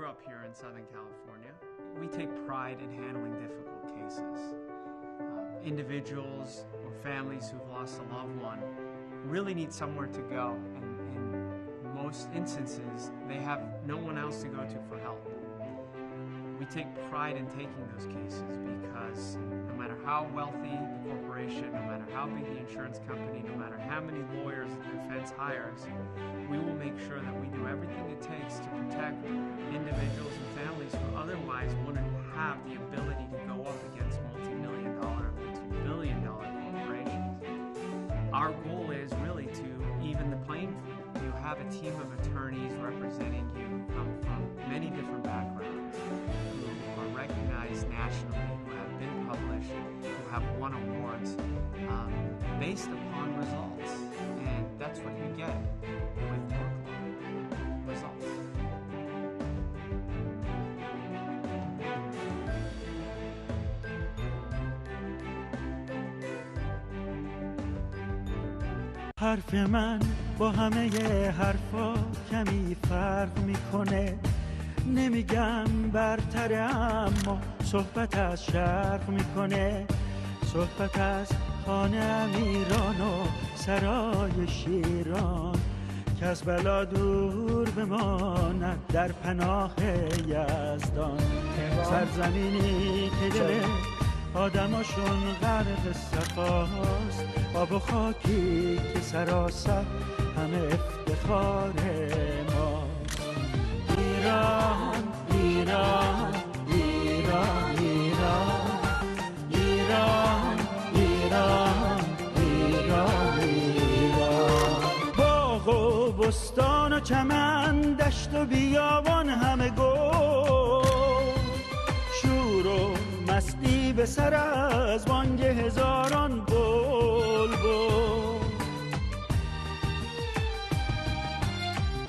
grew up here in Southern California. We take pride in handling difficult cases. Individuals or families who've lost a loved one really need somewhere to go, and in most instances, they have no one else to go to for help. We take pride in taking those cases because no matter how wealthy the corporation, no matter how big the insurance company, no matter how many lawyers the defense hires, we will make sure that we do everything it takes to protect individuals and families who otherwise wouldn't have the ability to go up against multi-million-dollar, multi-billion-dollar corporations. Our goal is really to even the playing field. You have a team of attorneys representing you who come from many different backgrounds, who are recognized nationally, who have been published, who have won awards based upon results. And that's what you get with Tort Club. Results. حرف من با همه حرفا کمی فرق میکنه، نمیگم برتره اما صحبت از شرق میکنه، صحبت از خانه امیران و سرای شیران که از بلا دور بماند در پناه یزدان، سرزمینی که دل آدماشون غرق صفاست، آب و خاکی که سراسر همه افتخار ماست. ایران ایران ایران ایران ایران ایران ایران، باغ و بستان و چمن، دشت و بیابان همه گل، شور و مستی به سر از بانگ هزاران بلبل.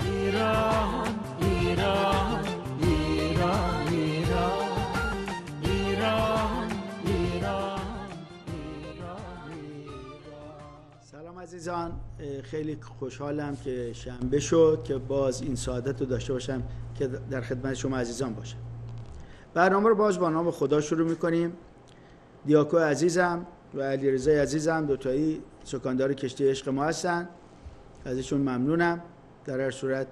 ایران ایران ایران ایران ایران ایران ایران. سلام عزیزان، خیلی خوشحالم که شنبه شد که باز این سعادت رو داشته باشم که در خدمت شما عزیزان باشم. برنامه رو باز با نام خدا شروع میکنیم. دیاکو عزیزم و علیرضا عزیزم دوتایی سکاندار کشتی عشق ما هستن، ازشون ممنونم. در هر صورت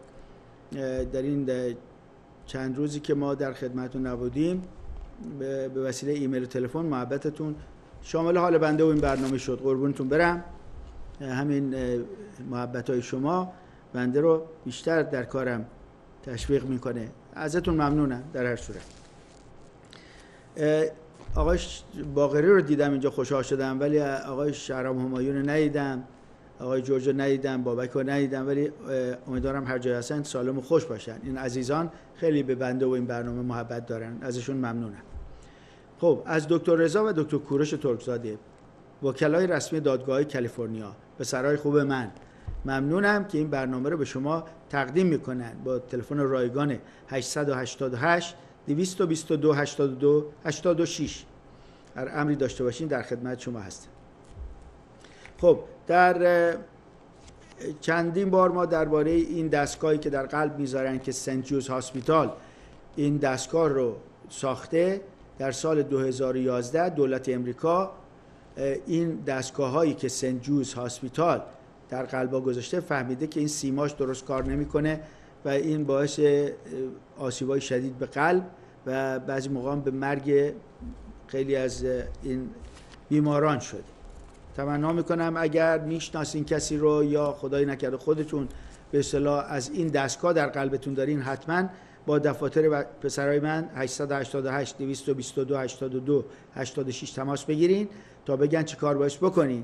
در این چند روزی که ما در خدمتتون نبودیم به وسیله ایمیل و تلفن محبتتون شامل حال بنده و این برنامه شد. قربونتون برم. همین محبت‌های شما بنده رو بیشتر در کارم تشویق میکنه. ازتون ممنونم. در هر صورت آقای باقری رو دیدم اینجا، خوشحال شدم، ولی آقای شهرام همایون رو ندیدم، آقای جورج رو ندیدم، بابک رو ندیدم، ولی امیدوارم هر جای هستن سالم و خوش باشن. این عزیزان خیلی به بنده و این برنامه محبت دارن، ازشون ممنونم. خب، از دکتر رضا و دکتر کوروش ترکزاده، وکلای رسمی دادگاه کالیفرنیا، به سرای خوب من ممنونم که این برنامه رو به شما تقدیم میکنن با تلفن رایگان 888 222 82 86. هر امری داشته باشین در خدمت شما هستم. خب، در چندین بار ما درباره این دستگاهی که در قلب میذارن که سنت جوز هاسپیتال این دستگاه رو ساخته، در سال 2011 دولت امریکا این دستگاه‌هایی که سنت جوز هاسپیتال در قلبا گذاشته فهمیده که این سیماش درست کار نمیکنه و این باعث آسیب‌های شدید به قلب و بعضی موقع به مرگ خیلی از این بیماران شده. تمنا میکنم اگر میشناسین کسی رو یا خدای نکرده خودتون به اصطلاح از این دستگاه در قلبتون دارین، حتما با دفاتر پسرای من 888 222 82 86 تماس بگیرین تا بگن چه کار باید بکنین.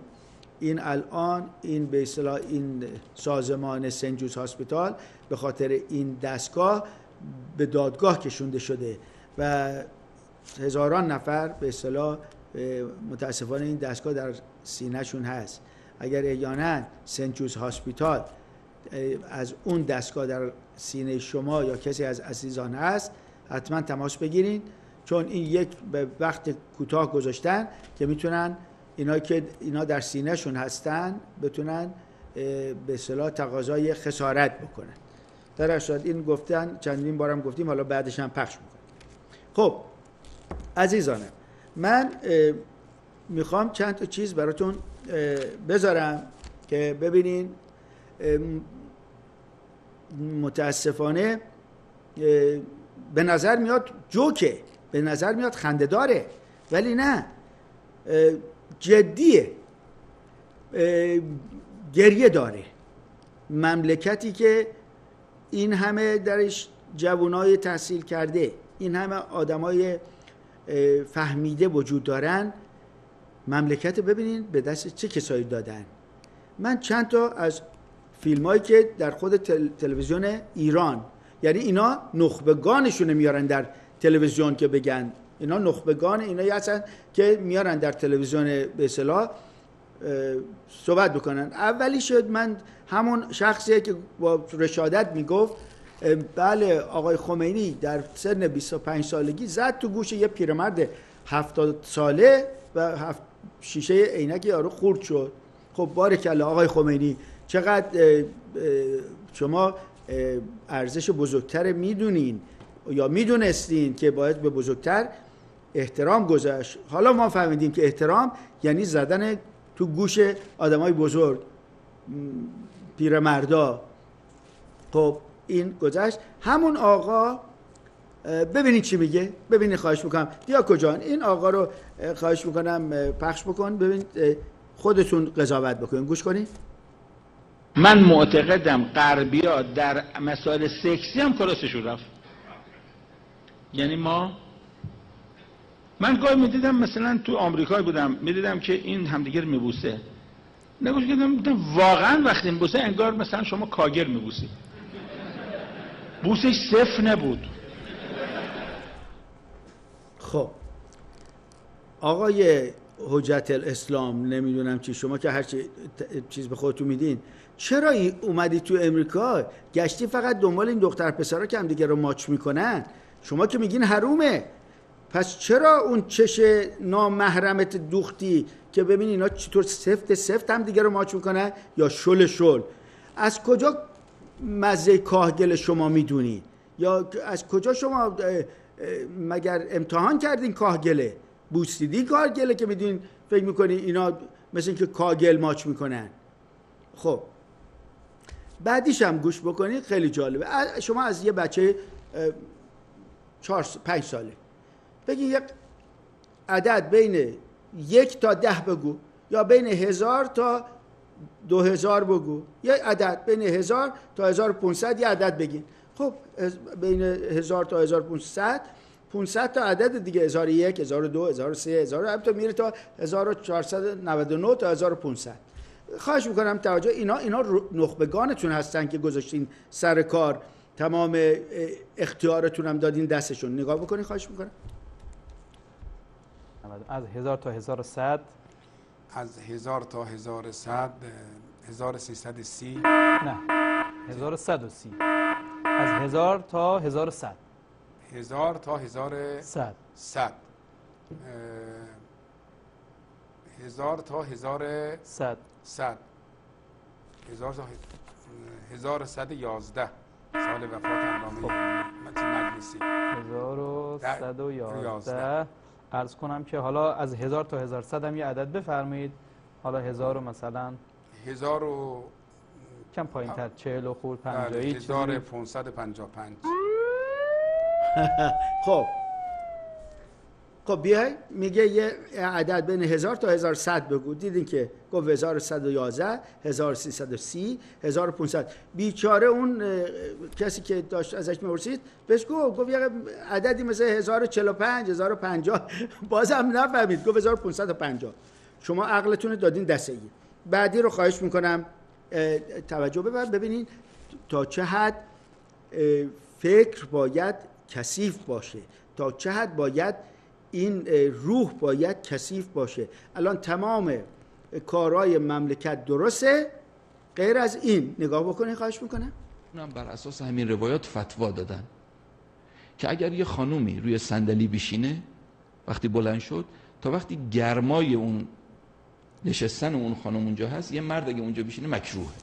این الان این به اصطلاح این سازمان سنت جوز هاسپیتال به خاطر این دستگاه به دادگاه کشونده شده و هزاران نفر به اصطلاح متاسفانه این دستگاه در سینه‌شون هست. اگر احیانا سنت جوز هاسپیتال از اون دستگاه در سینه شما یا کسی از عزیزان هست، حتما تماس بگیرین، چون این یک به وقت کوتاه گذاشتن که میتونن اینا در سینه‌شون هستن بتونن به اصطلاح تقاضای خسارت بکنن. در 80 این گفتن، چندین بارم گفتیم، حالا بعدش هم پخش میکنم. خب عزیزانم، من میخوام چند تا چیز براتون بذارم که ببینین. متاسفانه به نظر میاد جوکه، به نظر میاد خنده‌داره، ولی نه، جدیه. گریه داره. مملکتی که این همه درش جوانای تحصیل کرده، این همه آدمای فهمیده وجود دارن، مملکت ببینین به دست چه کسایی دادن. من چند تا از فیلمایی که در خود تلویزیون ایران، یعنی اینا نخبگانشون میارن در تلویزیون که بگن، اینا نخبگان، اینا هستن که میارن در تلویزیون به اصطلاح صحبت بکنن. اولی شد من همون شخصیه که با رشادت میگفت بله آقای خمینی در سن 25 سالگی زد تو گوش یه پیرمرد 70 ساله و شیشه عینک یارو خورد شد. خب بارکالله آقای خمینی، چقدر شما ارزش بزرگتر میدونین یا میدونستین که باید به بزرگتر احترام گذاشت. حالا ما فهمیدیم که احترام یعنی زدن تو گوش آدمای بزرگ، پیرمردا. خب این گذشت. همون آقا ببینید چی میگه، ببینید، خواهش میکنم دیاکو جان این آقا رو خواهش میکنم پخش بکن، ببینید خودتون قضاوت بکنید، گوش کنید. من معتقدم غربی‌ها در مسائل سکسی هم کلاسشون رفت. یعنی من گاهی میدیدم مثلا تو آمریکا بودم، میدیدم که این همدیگر میبوسه، نگوش کردم واقعا وقتی میبوسه انگار مثلا شما کاگر میبوسی. بوسش صفر نبود. خب آقای حجت الاسلام، نمیدونم چی، شما که هر چیز به خودتون میدین، چرا اومدی تو امریکا گشتی فقط دنبال این دختر پسرها که هم دیگه رو ماچ میکنن؟ شما که میگین حرومه، پس چرا اون چش نامحرمت دوختی که ببینی اینا چطور سفت هم دیگه رو ماچ میکنن یا شل؟ از کجا مزه کاهگل شما میدونی؟ یا از کجا شما مگر امتحان کردین کاهگله؟ بوسیدی کاهگله که میدونین فکر میکنی اینا مثل این که کاهگل ماچ میکنن؟ خب بعدیش هم گوش بکنید، خیلی جالبه. شما از یه بچه 4-5 ساله بگی یک عدد بین 1 تا 10 بگو، یا بین 1000 تا 2000 بگو، یه عدد بین 1000 تا 1500 یه عدد بگین. خب بین 1000 تا 1500 500 تا عدد دیگه، 1001 1002 1003 1000 همینطور میره تا 1499 تا 1500. خواهش میکنم توجه، اینا نخبگانتون هستن که گذاشتین سر کار، تمام اختیارتون هم دادین دستشون. نگاه بکنین خواهش میکنم. از 1000 تا 1100، از 1000 تا 1100 1330، نه 1130، از 1000 تا 1100، 1000 تا 1100، 1000 تا 1100، 1111 سال وفات علامه مجلسی، 1111. عرض کنم که حالا از 1000 تا 1100 هم یه عدد بفرمایید. حالا 1000 مثلا 1000 و کم پایین تر، 40 و خورد 50، 1555. خب بیای میگه یه عدد بین 1000 تا 1100 بگو. دیدین که گفت 1111 1330 1500. بیچاره اون کسی که داشت ازش میپرسید بهش گفت یه عددی مثل 1045 1050 بازم نفهمید، گفت 1550. شما عقلتون رو دادین دسته ای. بعدی رو خواهش میکنم توجه ببینین تا چه حد فکر باید کثیف باشه، تا چه حد باید این روح باید کثیف باشه. الان تمام کارهای مملکت درسته، غیر از این. نگاه بکنین خواهش میکنم. اونم بر اساس همین روایات فتوا دادن که اگر یه خانومی روی صندلی بشینه وقتی بلند شد تا وقتی گرمای اون نشستن اون خانم اونجا هست، یه مرد اگه اونجا بشینه مکروهه،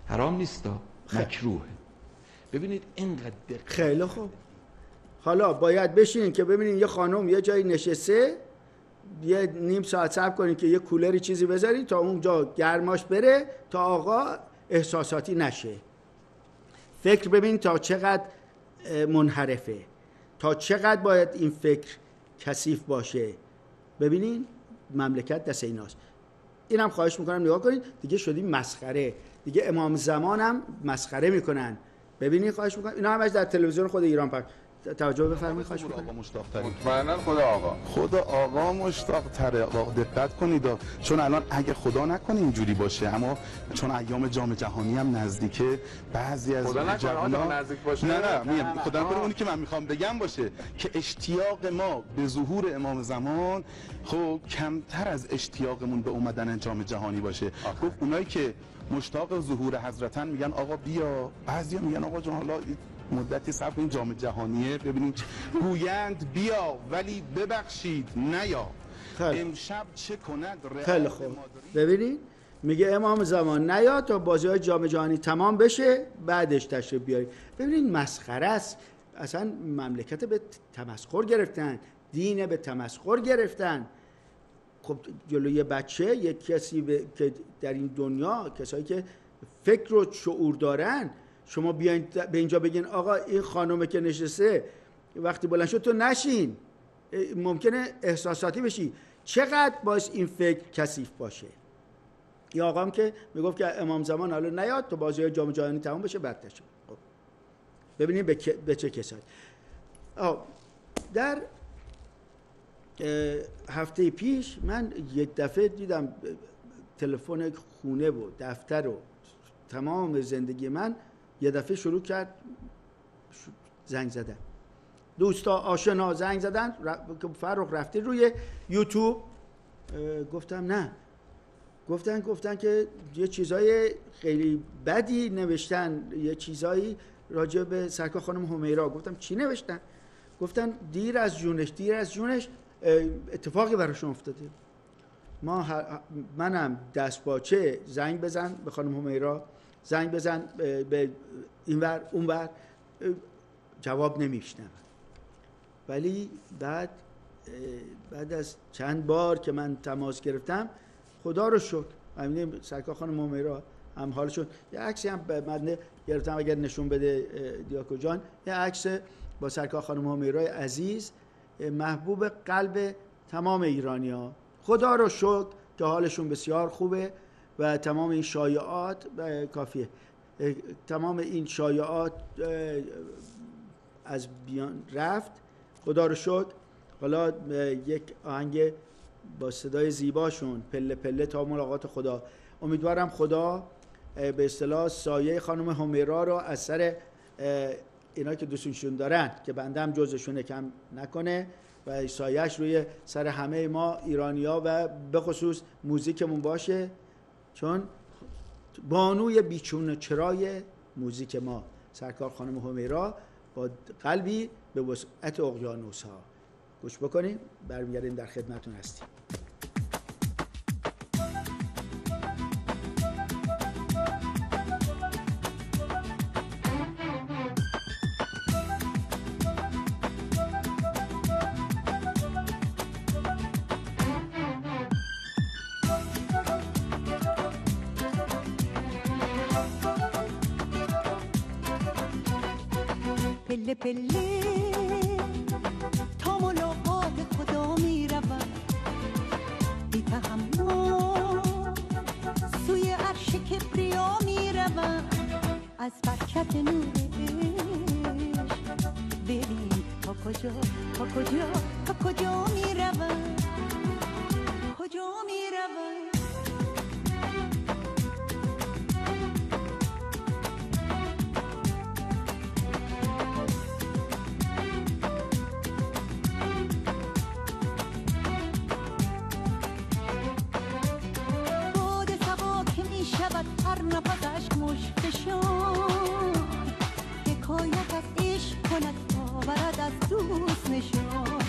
حرام نیستا، مکروهه. ببینید اینقدر دقت. خیلی خوب. حالا باید بشینین که ببینین یه خانم یه جایی نشسته، یه نیم ساعت صبر کنین که یه کولری چیزی بذارین تا اونجا گرماش بره تا آقا احساساتی نشه. فکر ببین تا چقدر منحرفه، تا چقدر باید این فکر کثیف باشه. ببینین مملکت دست ایناست. اینم خواهش میکنم نگاه کنید، دیگه شدیم مسخره، دیگه امام زمان هم مسخره میکنن. ببینید خواهش میکنم اینا همش در تلویزیون خود ایران پخش. توجه بفرمایید خواهش میکنم. آقا مشتاق تره. مطمئنا خدا آقا مشتاق تره. آقا دقت کنید چون الان اگه خدا نکنه اینجوری باشه، اما چون ایام جام جهانی هم نزدیکه، بعضی از جوانان نزدیک باشه. نه خدا نکنه اونی که من میخوام بگم باشه که اشتیاق ما به ظهور امام زمان خب کمتر از اشتیاقمون به اومدن جام جهانی باشه. گفت اونایی که مشتاق ظهور حضرتن میگن آقا بیا، بعضیا میگن آقا جان حالا مدتی صبر کنید جام جهانیه ببینیم، گویند بیا ولی ببخشید نیا، امشب چه کند. خیلی خوب. ببینید میگه امام زمان نیا تا بازی‌های جام جهانی تمام بشه بعدش تشریف بیارید. ببینید مسخره است. اصلا مملکت به تمسخر گرفتن، دین به تمسخر گرفتن. خب جلوی بچه یک کسی که در این دنیا، کسایی که فکر و شعور دارن، شما بیاین به اینجا بگین آقا این خانومه که نشسته وقتی بلند شد تو نشین، ممکنه احساساتی بشی. چقدر باعث این فکر کثیف باشه. این آقا هم که میگفت که امام زمان حالا نیاد تو بازی جام جهانی تمام بشه بعد تشریف. خب ببینیم به چه کسایی. در هفته پیش من یک دفعه دیدم تلفن خونه و دفتر و تمام زندگی من یه دفعه شروع کرد زنگ زدن. دوستا آشنا زنگ زدن که فرخ رفتی روی یوتیوب. گفتم نه. گفتن که یه چیزای خیلی بدی نوشتن، یه چیزایی راجع به سرکار خانم همیرا. گفتم چی نوشتن؟ گفتن دیر از جونش اتفاقی براشون افتاده. منم دستپاچه زنگ بزن به خانم همیرا، زنگ بزن به اینور اونور، جواب نمیشنم. ولی بعد از چند بار که من تماس گرفتم، خدا رو شکر همین سرکار خانم همیرا هم حالشون، یه عکسی هم من گرفتم اگر نشون بده دیاکو جان، یه عکس با سرکار خانم همیرا عزیز، محبوب قلب تمام ایرانی‌ها. خدا رو شکر که حالشون بسیار خوبه و تمام این شایعات کافیه. تمام این شایعات از بیان رفت، خدا رو شکر. حالا یک آهنگ با صدای زیباشون، پله پله تا ملاقات خدا. امیدوارم خدا به اصطلاح سایه خانم همیرا رو از سر اینا که دوستشون دارن که بنده هم جزشونه کم نکنه و سایه‌اش روی سر همه ما ایرانی‌ها و به خصوص موزیکمون باشه، چون بانوی بیچون چرای موزیک ما سرکار خانم همیرا با قلبی به وسعت اقیانوس‌ها. گوش بکنیم، برمیگردیم در خدمتتون هستیم. پله پله تا ملاقات خدا می روم، بی تحمل سوی عرش کبریا می روم. از برکت نور عشق ببین تا کجا می روم، کجا می روم. هر نفسش مشکشان، حکایت از عشق کند آورد از دوست نشان.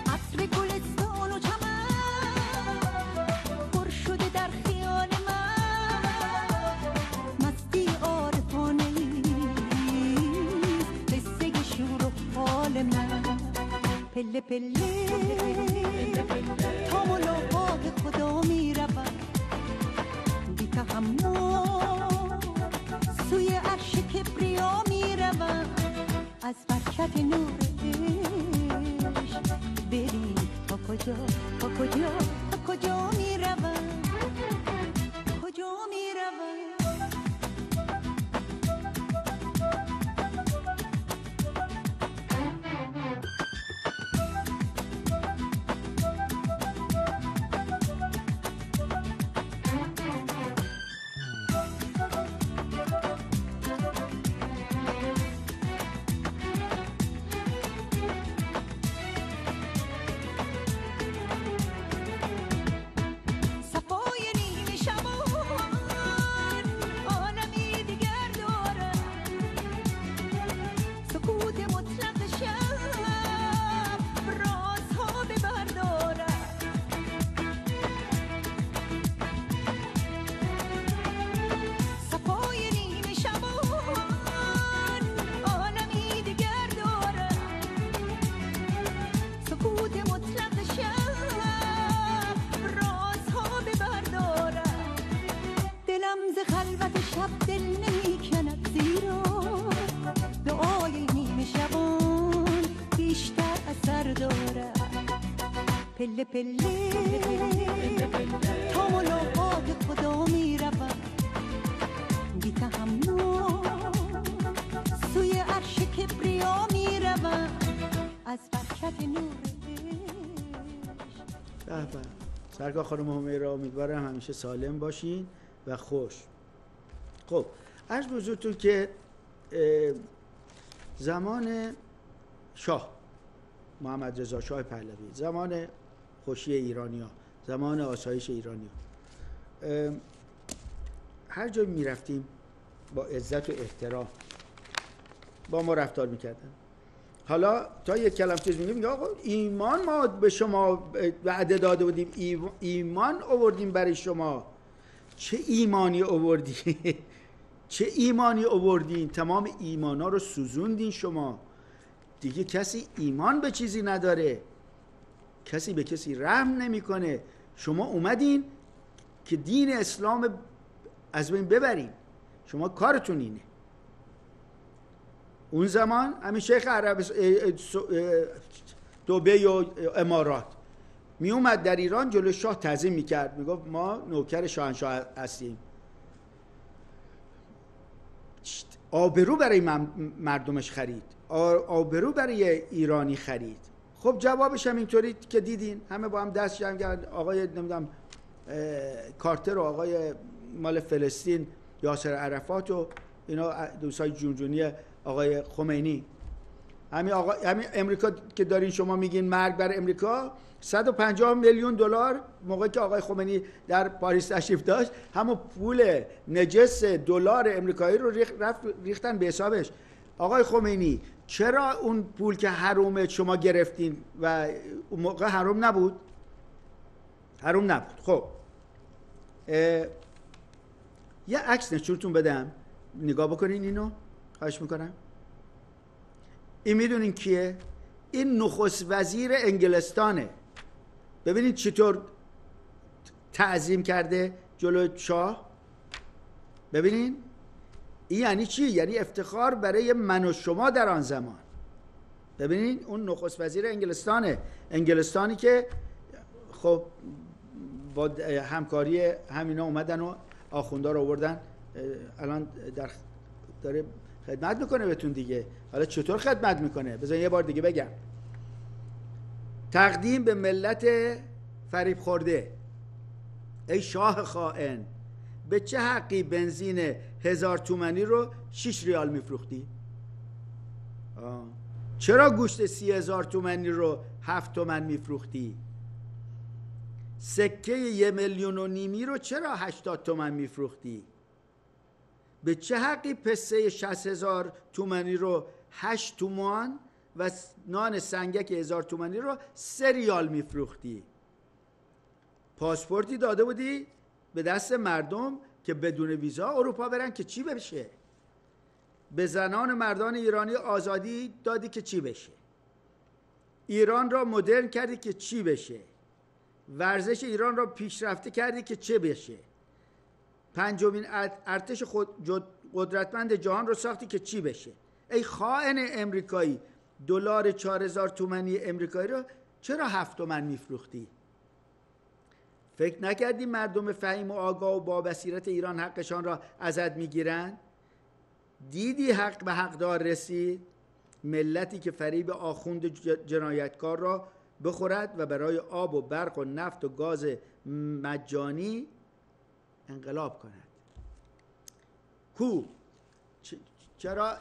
عطر گل حال من پله پله تا ملاقات خدا میروم بی تحمل سوی عرش کبریا میروم از برکت نور عشق بریم تا کجا تا کجا تا کجا میروم کجا میروم پله پله تا ملاقات خدا میروم بی تحمل سوی عرش کبریا میروم از برکت نور عشق. سرکار خانم همیرا، امیدوارم همیشه سالم باشین و خوش. خب عرض به حضورتون که زمان شاه محمد رضا شاه پهلوی، زمان خوشی ایرانی‌ها، زمان آسایش ایرانی‌ها، هر جا می‌رفتیم با عزت و احترام با ما رفتار می‌کردن. حالا تا یک کلمه چیز میگه آقا ایمان ما به شما وعده داده بودیم، ایمان آوردیم برای شما. چه ایمانی آوردی؟ چه ایمانی آوردین؟ تمام ایمانا رو سوزوندین شما. دیگه کسی ایمان به چیزی نداره، کسی به کسی رحم نمیکنه. شما اومدین که دین اسلام از بین ببرین، شما کارتون اینه. اون زمان همین شیخ دبی و امارات می اومد در ایران جلو شاه تعظیم میکرد، میگفت ما نوکر شاهنشاه هستیم. آبرو برای مردمش خرید، آبرو برای ایرانی خرید. خب جوابش هم اینطوری که دیدین، همه با هم دست جمع کردن. آقای نمیدونم کارتر و آقای مال فلسطین یاسر عرفات و اینا دوستای جونجونی آقای خمینی، همین امریکا که دارین شما میگین مرگ بر امریکا، 150 میلیون دلار موقعی که آقای خمینی در پاریس تشریف داشت، همون پول نجس دلار امریکایی رو ریختن به حسابش. آقای خمینی چرا اون پول که حرومه شما گرفتین و اون موقع حروم نبود؟ حروم نبود. خب یه عکس نشونتون بدم، نگاه بکنین اینو، خواهش میکنم. این میدونین کیه؟ این نخست وزیر انگلستانه. ببینید چطور تعظیم کرده جلو شاه. ببینین این یعنی چی؟ یعنی افتخار برای من و شما در آن زمان. ببینین اون نخست وزیر انگلستانه، انگلستانی که خب با همکاری همینا اومدن و آخوندا رو آوردن، الان داره خدمت میکنه بهتون دیگه. حالا چطور خدمت میکنه؟ بذارین یه بار دیگه بگم. تقدیم به ملت فریب خورده. ای شاه خائن، به چه حقی بنزین 1000 تومانی رو 6 ریال میفروختی؟ چرا گوشت 30,000 تومانی رو 7 تومن میفروختی؟ سکه 1,5 میلیون رو چرا 80 تومن میفروختی؟ به چه حقی پسته 60,000 تومانی رو 8 تومان و نان سنگک 1000 تومانی رو 3 ریال میفروختی؟ پاسپورتی داده بودی به دست مردم که بدون ویزا اروپا برن که چی بشه؟ به زنان مردان ایرانی آزادی دادی که چی بشه؟ ایران را مدرن کردی که چی بشه؟ ورزش ایران را پیشرفته کردی که چه بشه؟ پنجمین ارتش قدرتمند جهان رو ساختی که چی بشه؟ ای خائن امریکایی، دلار 4000 تومانی امریکایی رو چرا 7 تومن میفروختی؟ فکر نکردی مردم فهیم و آگاه و با بصیرت ایران حقشان را ازت میگیرن؟ دیدی حق به حقدار رسید؟ ملتی که فریب آخوند جنایتکار را بخورد و برای آب و برق و نفت و گاز مجانی انقلاب کند. چرا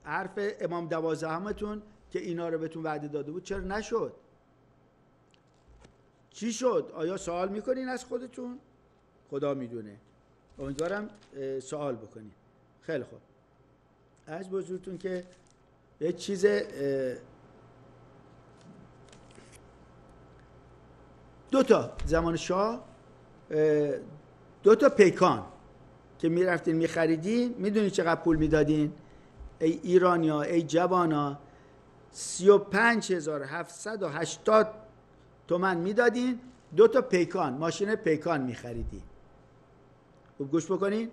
حرف امام 12متون که اینا رو بهتون وعده داده بود چرا نشد؟ چی شد؟ آیا سوال میکنین از خودتون؟ خدا میدونه. امیدوارم سوال بکنین. خیلی خوب. از بزرگتون که یه چیز دوتا زمان شاه 2 تا پیکان که میرفتین میخریدین، میدونی چقدر پول میدادین؟ ای ایرانیا، ای جوانا، 35780 تومن میدادین 2 تا پیکان، ماشین پیکان میخریدین. خوب گوش بکنین،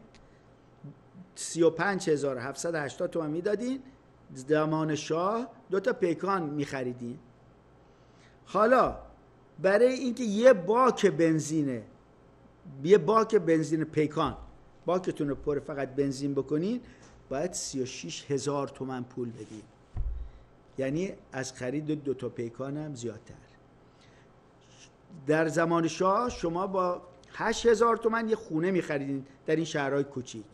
35780 تومن میدادین زمان شاه 2 تا پیکان میخریدین. حالا برای اینکه یه باک بنزین پیکان باکتون رو پر فقط بنزین بکنین باید 36000 تومن پول بدین. یعنی از خرید 2 تا پیکان هم زیادتر. در زمان شاه شما با 8000 تومن یه خونه میخریدین در این شهرهای کوچیک.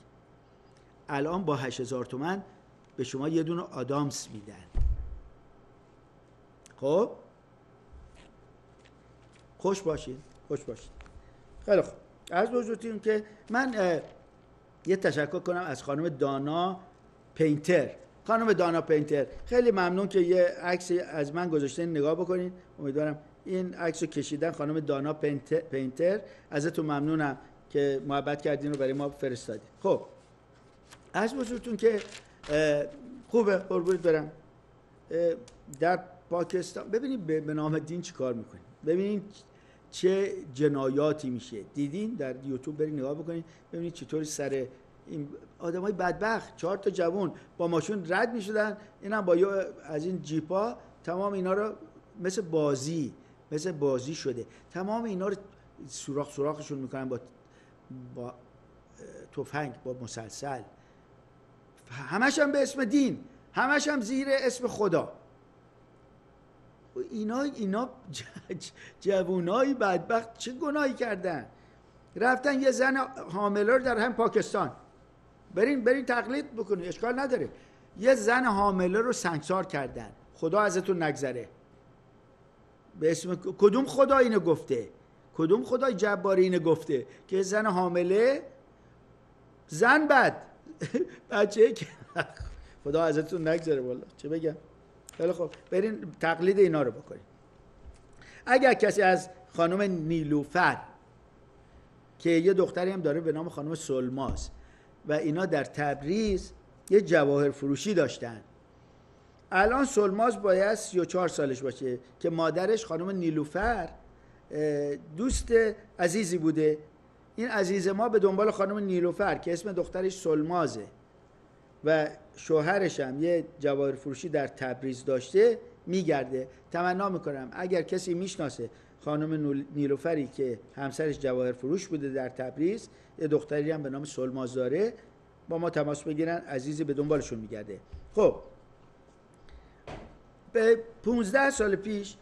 الان با 8000 تومن به شما یه دونه آدامس میدن. خب خوش باشین. خیلی خوب. عرض بزرگتون که من یه تشکر کنم از خانم دانا پینتر. خانم دانا پینتر خیلی ممنون که یه عکس از من گذاشتین، نگاه بکنین. امیدوارم این عکس رو کشیدن خانم دانا پینتر. ازتون ممنونم که محبت کردین رو برای ما فرستادین. خب عرض بزرگتون که خوبه، قربونت برم. در پاکستان ببینید به نام دین چی کار میکنین، ببینید چه جنایاتی میشه. دیدین در یوتیوب برید نگاه بکنید ببینید چطوری سر این آدمای بدبخت 4 تا جوان با ماشین رد میشدن، اینم با از این جیپا تمام اینا رو مثل بازی شده، تمام اینا رو سوراخشون میکنن با تفنگ، با مسلسل، همش هم به اسم دین، همش هم زیر اسم خدا. اینا جوانای بدبخت چه گناهی کردن؟ رفتن یه زن حامله رو در هم پاکستان، برین تقلید بکنید، اشکال نداره، یه زن حامله رو سنگسار کردن. خدا ازتون نگذره. به اسم کدوم خدا اینو گفته؟ کدوم خدای جباری اینو گفته که زن حامله زن بد بچه که خدا ازتون نگذره والله، چه بگم. خیلی خب برین تقلید اینا رو بکنید. اگر کسی از خانم نیلوفر که یه دختری هم داره به نام خانم سلماز و اینا در تبریز یه جواهر فروشی داشتن، الان سلماز باید 34 سالش باشه که مادرش خانم نیلوفر دوست عزیزی بوده. این عزیز ما به دنبال خانم نیلوفر که اسم دخترش سلمازه و شوهرش هم یه جواهر فروشی در تبریز داشته میگرده. تمنا میکنم اگر کسی میشناسه خانم نیلوفری که همسرش جواهر فروش بوده در تبریز، یه دختری هم به نام سلماز داره، با ما تماس بگیرن، عزیزی به دنبالشون میگرده. خب به 15 سال پیش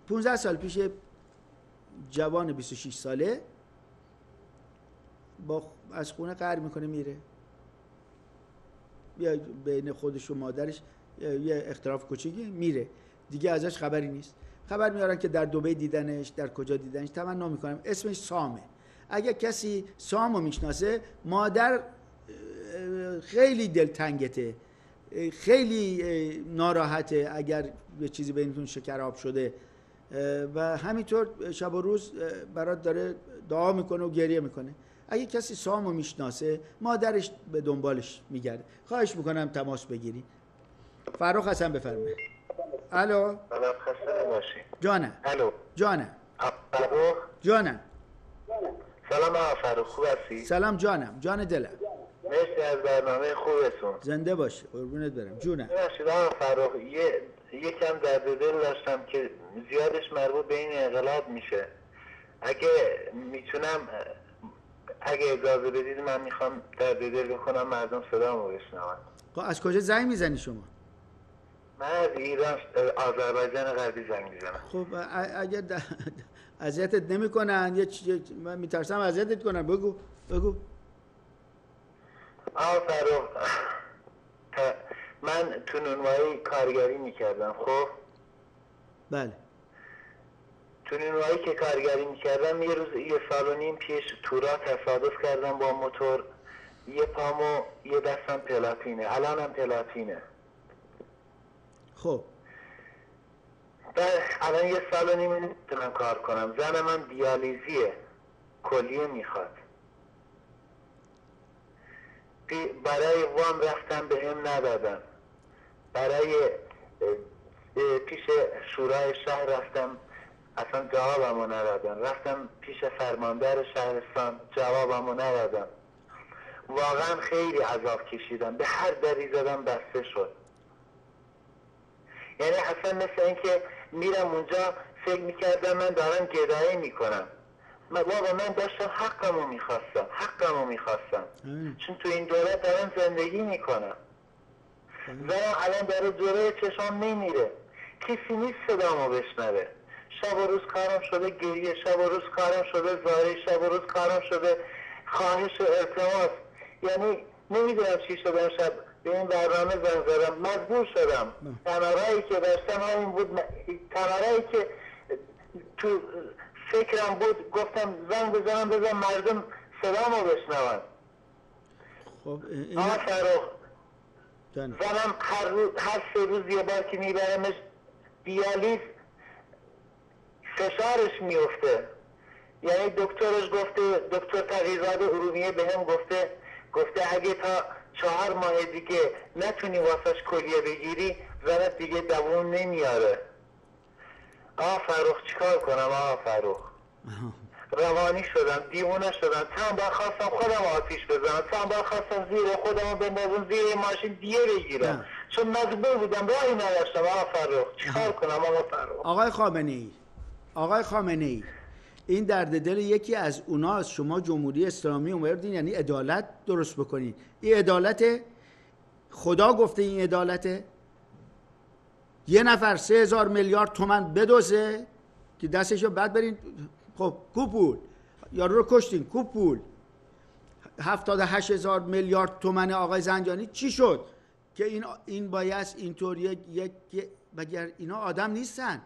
15 سال پیش جوان 26 ساله از خونه قهر میکنه میره، یا بین خودش و مادرش یه اختلاف کوچیکی میره دیگه، ازش خبری نیست. خبر میارن که در دبی دیدنش، در کجا دیدنش. تمنا میکنم اسمش سامه. اگه کسی سامو میشناسه، مادر خیلی دلتنگته، خیلی ناراحته اگر یه چیزی بینتون شکراب شده و همینطور شب و روز برات داره دعا میکنه و گریه میکنه. اگه کسی سامو میشناسه، مادرش به دنبالش میگرده. خواهش میکنم تماس بگیری. فرخ حسن بفرمایید. الو سلام، خسته نباشی. جانم. الو جانم. فرخ. جانم. سلام آقا فرخ، خوب هستی؟ سلام جانم، جان دلم. مرسی از برنامه خوبتون. زنده باشی، قربونت برم. جونم. ببخشید آقا فرخ، یکم درد دل داشتم که زیادش مربوط به این انقلاب میشه. اگه میتونم، اگه اجازه بدید من میخوام درد دل بکنم، مردم صدامو بشنون. خب از کجا زنگ میزنی شما؟ من از ایران، آذربایجان غربی زنگ میزنم. خب اگه اذیتت نمیکنن، من میترسم اذیتت کنن. بگو. آقا فرخ، من تو نونوایی کارگری میکردم. خب بله. تو نونوایی که کارگری میکردم، یه روز 1 سال و نیم پیش تورا تصادف کردم با موتور. یه پامو یه دستم پلاتینه، الانم پلاتینه. خب الان 1 سال و نیم نمیتونم کار کنم. زن من دیالیزیه، کلیه میخواد. برای وام رفتم به هم ندادن. برای پیش شورای شهر رفتم، اصلا جوابمو ندادن. رفتم پیش فرماندار شهرستان، جوابمو ندادن. واقعا خیلی عذاب کشیدم، به هر دری زدم بسته شد. یعنی اصلا مثل اینکه میرم اونجا فکر میکردم من دارم گدایی میکنم. بابا من داشتم حقمو میخواستم چون تو این دولت دارم زندگی میکنم. زنم الان داره جلوی چشام نمیره، کسی نیست صدامو بشنوه. شب و روز کارم شده گریه، شب و روز کارم شده زاری، شب و روز کارم شده خواهش و التماس. یعنی نمیدونم چی شده. شب به این برنامه زنگ زدم، مجبور شدم. تمرایی که داشتم همین بود، تمرایی که تو فکرم بود، گفتم زنگ بزنم مردم صدامو بشنون. خب آقا فرخ، زنم هر 3 روز یه بار که میبرمش دیالیز فشارش میفته. یعنی دکترش گفته، دکتر تقی‌زاده ارومیه به هم گفته اگه تا 4 ماه دیگه نتونی واسش کلیه بگیری، زنت دیگه دووم نمیاره. آقا فرخ چیکار کنم؟ آقا فرخ روانی شدم، دیوونه شدم. چند بار خواستم خودم آتیش بزنم، چند بار خواستم زیر خودم بندازم زیر ماشین دیه بگیرم، چون مجبور بودم، راهی نداشتم. آقا فرخ چیکار کنم؟ آقا فرخ. آقای خامنه ای، این درد دل یکی از اوناست. شما جمهوری اسلامی اومدین یعنی عدالت درست بکنین. این عدالته؟ خدا گفته این عدالته؟ یه نفر 3000 میلیارد تومان بدوزه که دستشو بعد برین. خب کوپول یارو رو کشتین، کوپول 78,000 میلیارد تومان آقای زنجانی چی شد که این بایست اینطور یک مگر اینا آدم نیستن؟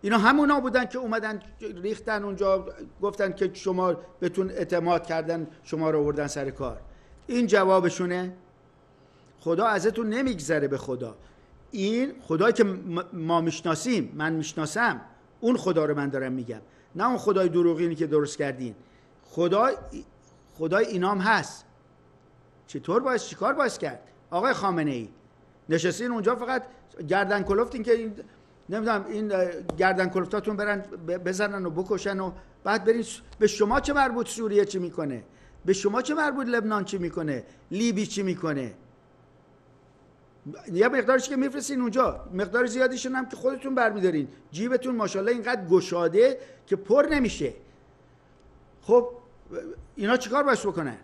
اینا همونا بودن که اومدن ریختن اونجا، گفتن که شما بهتون اعتماد کردن، شما رو آوردن سر کار. این جوابشونه؟ خدا ازتون نمیگذره. به خدا، این خدایی که ما میشناسیم، من میشناسم، اون خدا رو من دارم میگم، نه اون خدای دروغینی که درست کردین. خدای اینام هست. چیکار باید کرد؟ آقای خامنه ای نشستین اونجا فقط گردن کلفتین که این نمیدونم این گردن کلفتاتون برن بزنن و بکشن و بعد برین. به شما چه مربوط سوریه چی میکنه؟ به شما چه مربوط لبنان چی میکنه؟ لیبی چی میکنه؟ یه مقدارش که میفرستین اونجا، مقدار زیادیشون هم که خودتون برمیدارین. جیبتون ماشاءالله اینقدر گشاده که پر نمیشه. خب اینا چیکار باید بکنن؟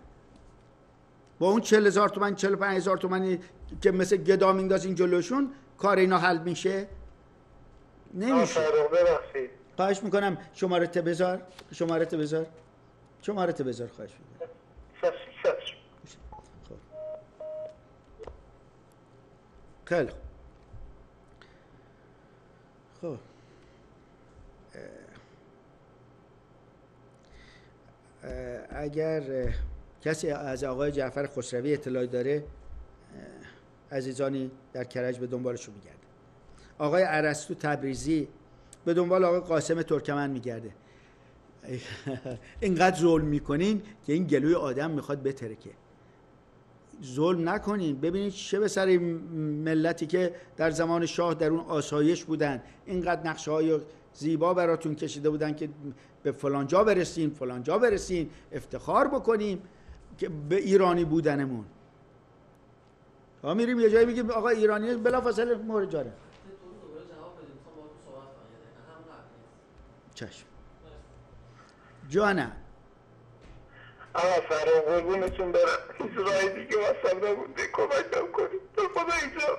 با اون 40,000 تومان 45,000 تومانی که مثل گدا میندازین جلوشون کار اینا حل میشه؟ نمیشه. ببخشید خواهش میکنم شمارت بذار خواهش میکنم. خیلی خب اگر کسی از آقای جعفر خسروی اطلاعی داره، عزیزانی در کرج به دنبالشو میگرده. آقای ارسطو تبریزی به دنبال آقای قاسم ترکمن میگرده. اینقدر ظلم میکنین که این گلوی آدم میخواد بترکه. ظلم نکنین. ببینید چه به سر این ملتی که در زمان شاه در اون آسایش بودن، اینقدر نقشه های زیبا براتون کشیده بودن که به فلان جا برسین، فلان جا برسین، افتخار بکنیم که به ایرانی بودنمون. ها میریم یه جایی میگیم آقا ایرانی بلافاصله مورد جاره. چشم. جانم. آقا فرام قربونتون برم، هیچ رای دیگه واسم نمونده، کمکم کنید تو خدا. اینجا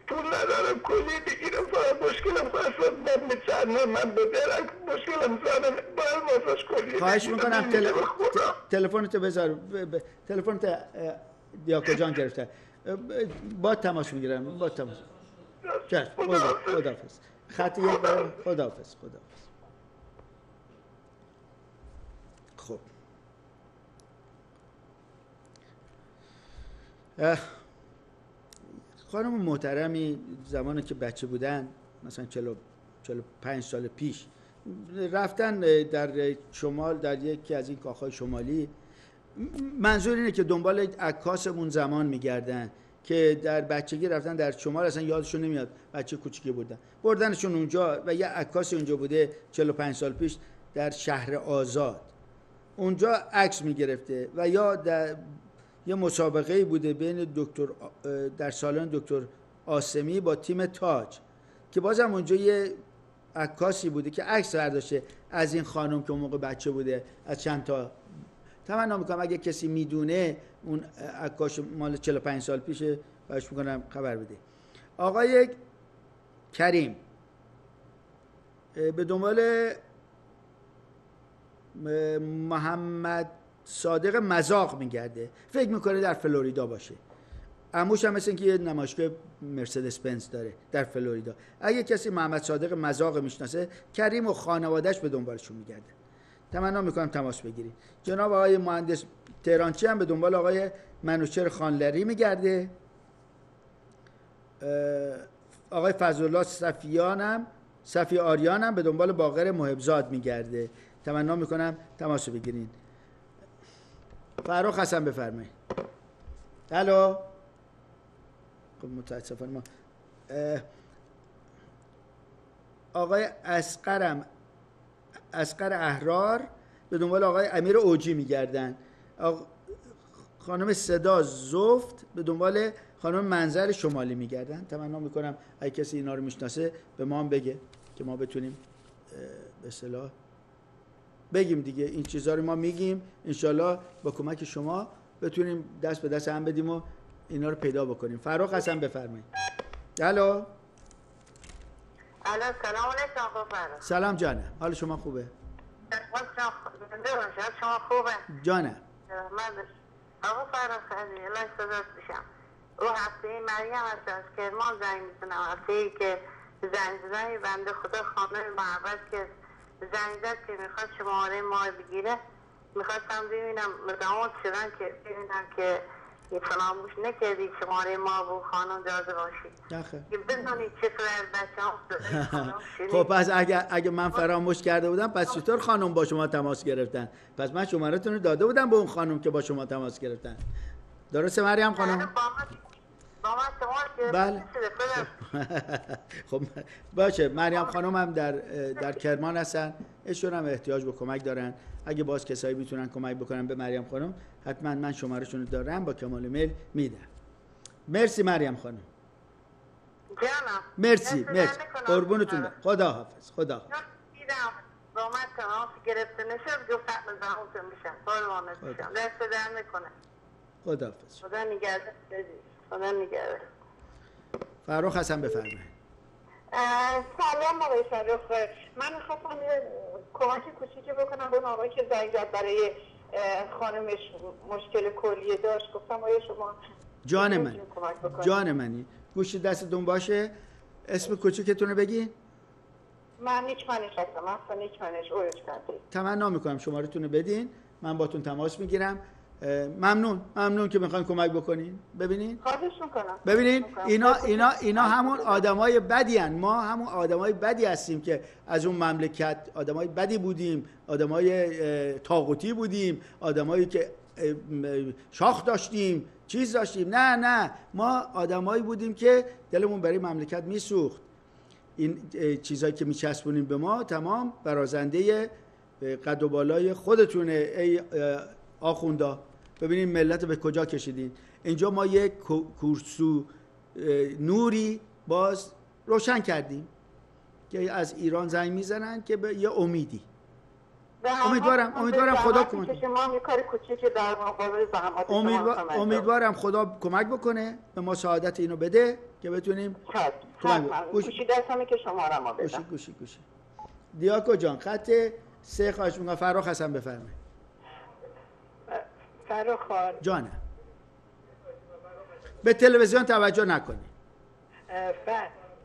پول ندارم کلی بگیرم، فقط مشکلم اصلا من به چند من به درک مشکلم زنم باید واسش کلی. خواهش میکنم تلفنتو بذار، تلفنت دیاکو جان گرفته، با تماس میگیرم، با تماس. چشم. خداحافظ. خط یک برم. خداحافظ. خب خانم محترمی زمانی که بچه بودن، مثلا 45 سال پیش، رفتن در شمال، در یکی از این کاخهای شمالی. منظور اینه که دنبال عکاسمون زمان میگردن که در بچگی رفتن در شمال، اصلا یادشون نمیاد بچه کوچیکی بودن، بردنشون اونجا و یه عکاسی اونجا بوده 45 سال پیش در شهر آزاد، اونجا عکس میگرفته. و یا در یه مسابقه بوده بین در سالن دکتر آسمی با تیم تاج که بازم اونجا یه عکاسی بوده که عکس برداشته از این خانم که اون موقع بچه بوده، از چند تا. تمنا میکنم اگه کسی میدونه اون عکاس مال 45 سال پیشه باش میکنم خبر بده. آقای کریم به دنبال محمد صادق مذاق میگرده، فکر میکنه در فلوریدا باشه. عموش هم مثل اینکه یه نمایشگاه مرسدس بنز داره در فلوریدا. اگه کسی محمد صادق مذاق میشناسه، کریم و خانواده‌اش به دنبالشون میگرده. تمنا میکنم تماس بگیرید. جناب آقای مهندس تهرانچی هم به دنبال آقای منوچهر خانلری میگرده. آقای فضلالله صفی آریان هم به دنبال باقر محبزاد میگرده. تمنا میکنم تماس بگیرید. فرخ حسن بفرمایید. الو. خب متاسفانه ما آقای اصغر احرار به دنبال آقای امیر اوجی میگردن. خانم صدا زفت به دنبال خانم منظر شمالی میگردن. تمنا میکنم اگه کسی اینا رو میشناسه به ما هم بگه که ما بتونیم به اصطلاح بگیم دیگه. این چیزا رو ما میگیم، انشالله با کمک شما بتونیم دست به دست هم بدیم و اینا رو پیدا بکنیم. فرخ حسن بفرمایید. الو. سلام علیکم. سلام جانم، حال شما خوبه؟ شما خوبه؟ جانم. آقا فرخ عزیز الله صدات بشم. او هفته مریم هست از کرمان زنگ میزنم، هفته ای که زنگ زدن بنده خدا خانم محبت که زنگ زد که میخواد شماره ما بگیره، میخواستم ببینم مدامات شدن که ببینم که فراموش نکردید شماره ما و خانم داده باشید که بدونید چطور از بچه هم. خب پس اگه من فراموش کرده بودم پس چطور خانم با شما تماس گرفتن؟ پس من شماره‌تون رو داده بودم به اون خانم که با شما تماس گرفتن. درسته مریم خانم؟ بله. خب باشه، مریم خانم هم در کرمان هستن، ایشون هم احتیاج به کمک دارن. اگه باز کسایی میتونن کمک بکنن به مریم خانم، حتما من شماره‌شون رو دارم، با کمال میل میدم. مرسی مریم خانم. جانم. مرسی. قربونتون برم. خدا حافظ. خدا حافظ. با من تماس گرفته نشد گفتم بزنم میشم. قربانت بشم. دست در نکنه. خدا حافظ. خدا نگهدار. خدا نگهدار. فرخ حسن بفرمایید. سلام آقای فرخ. من می‌خواستم کمک کوچیکی بکنم به اون آقایی که زنگ زد برای خانمش مشکل کلیه داشت. گفتم آیا شما جان منی گوشی دستتون باشه. اسم کوچیکتون رو بگی؟ من نیکمنش هستم. اصلا نیکمنش اویج کردید. تمنا میکنم شماره‌تون رو بدین، من باتون تماس میگیرم. ممنون که میخواین کمک بکنین. ببینین ببینین اینا همون آدمای بدی هن. ما همون آدمای بدی هستیم که از اون مملکت آدمای بدی بودیم، آدمای طاغوتی بودیم، آدمایی که شاخ داشتیم، چیز داشتیم. نه ما آدمایی بودیم که دلمون برای مملکت میسوخت. این چیزایی که میچسبونیم به ما تمام برازنده قد و بالای خودتونه ای آخوندا. ببینیم ملت به کجا کشیدین. اینجا ما یک کورسو نوری باز روشن کردیم که از ایران زنگ میزنن که به یه امیدی. امیدوارم خدا کمک امیدوارم خدا کمک بکنه به ما سعادت اینو بده که بتونیم گوشی دستمه که شماره‌مو بدم. گوشی دیاکو جان خط 3 خواهش می‌کنم. فراخ حسن بفرمایید. فراخ خان جانم به تلویزیون توجه نکنید.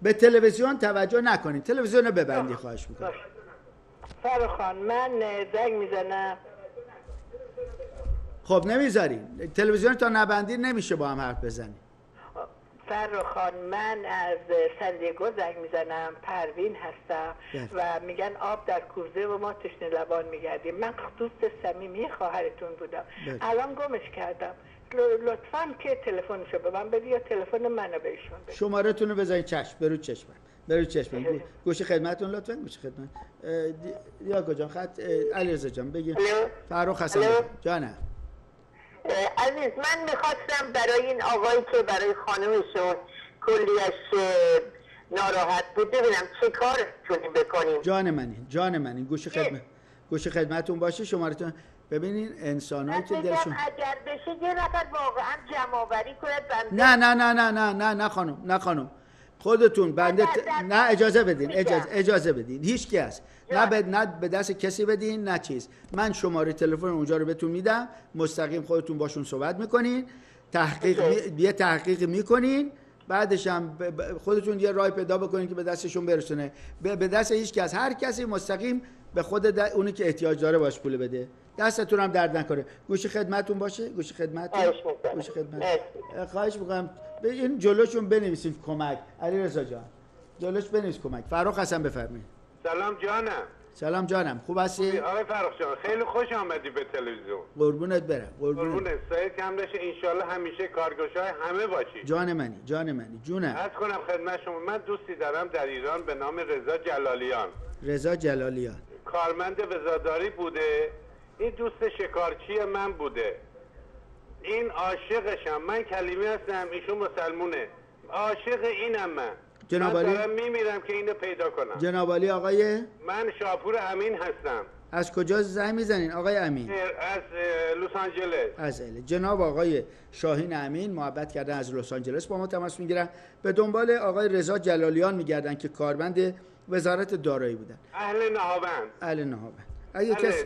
به تلویزیون توجه نکنید. تلویزیون رو ببندی خواهش می‌کنم. فراخ خان من زنگ میزنم. خب نمیذارین تلویزیون تا نبندی نمیشه با هم حرف بزنیم. فراخ خان من از سندیگو زنگ میزنم. پروین هستم و میگن آب در کوزه و ما تشنه لبان میگردیم. من دوست صمیمی خواهرتون بودم. الان گمش کردم. لطفاً که تلفنشو به من بدی یا تلفن منو بهشون بدی. شماره‌تون رو بزنید. چشم. برو چشم. گوشی خدمتتون لطفاً. گوشی خدمت. دیاکو جان خط علیرضا جان بگید. فراخ حسن جانم. عزیز من میخواستم برای این آقایی که برای خانمشون کلیش ناراحت بود ببینم چه کار کنیم بکنیم. جان منی گوشی خدمتتون باشه. شماره‌تون ببینین انسانایی که دلشون اگر بشه یه نفر واقعا جمع‌آوری کنه بنده. نه خانم خودتون بنده نه اجازه بدین هیچ کی هست نه به دست کسی بدین نه چیز. من شماره تلفن اونجا رو بهتون میدم. مستقیم خودتون باشون صحبت میکنین. تحقیق میکنین. بعدش هم خودتون یه راه پیدا بکنین که به دستشون برسونه. به دست هیچ کس. هر کسی مستقیم به خود اونی که احتیاج داره باش پول بده. دستتون هم درد نکنه. گوشی خدمتتون باشه. گوشی خدمت. خواهش میکنم این جلوشون بنویسین کمک. علیرضا جان جلوش بنویس کمک. فراخ حسن بفرمایید. سلام جانم. خوب هستی؟ آقای فراخ جان خیلی خوش آمدی به تلویزیون. قربونت برم. قربونت. سعید کم داشته ان شاءالله همیشه کارگوشای همه باشی. جان منی جونم. عرض کنم خدمت شما من دوستی دارم در ایران به نام رضا جلالیان. کارمند وزاداری بوده. این دوست شکارچی من بوده. این عاشقشم. من کلیمی هستم ایشون مسلمونه. عاشق اینم من. جناب عالی. من دارم میمیرم که اینو پیدا کنم. جناب عالی آقای من شاپور امین هستم. از کجا زنگ میزنین آقای امین؟ از لس آنجلس. از جناب آقای شاهین امین محبت کردن از لس آنجلس با ما تماس میگیرن. به دنبال آقای رضا جلالیان میگردن که کارمند وزارت دارایی بودن. اهل نهاوند. اگه کس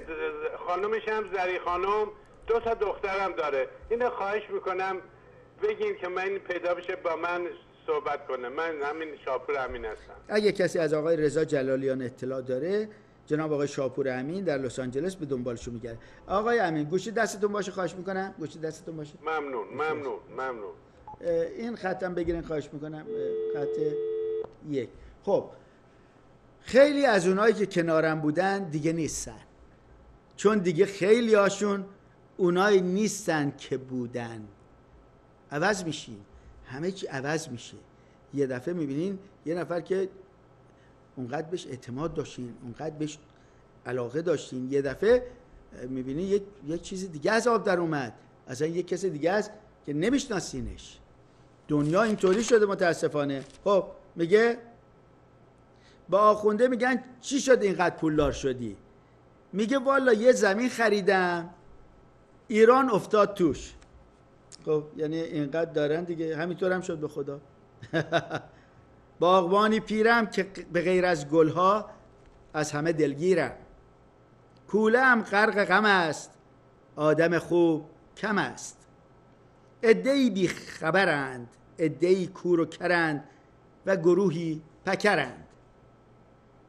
خانمش هم زری خانم 2 تا دخترم داره. اینو خواهش میکنم بگین که من پیدا بشه با من صحبت کنه. من همین شاپور امین هستم. اگه کسی از آقای رضا جلالیان اطلاع داره جناب آقای شاپور امین در لس آنجلس به دنبالشو میگره. آقای امین گوشی دستتون باشه خواهش میکنم. گوشی دستتون باشه. ممنون. این خطم بگیرین خواهش میکنم. خط 1. خب خیلی از اونایی که کنارم بودن دیگه نیستن. چون دیگه خیلی هاشون اونایی نیستن که بودن. عوض میشین. همه چی عوض میشه. یه دفعه میبینین یه نفر که اونقدر بهش اعتماد داشتین، اونقدر بهش علاقه داشتین، یه دفعه میبینین یک چیز دیگه از آب در اومد. اصلا یک کس دیگه است که نمیشناسینش. دنیا اینطوری شده متاسفانه. خب میگه با آخونده میگن چی شد اینقدر پولدار شدی؟ میگه والا یه زمین خریدم ایران افتاد توش. خب یعنی اینقدر دارن دیگه. همینطور هم شد به خدا. باغبانی پیرم که به غیر از گلها از همه دلگیرم. کوله هم غرق غم است آدم خوب کم است. عده‌ای بی خبرند عده‌ای کور و کرند و گروهی پکرند.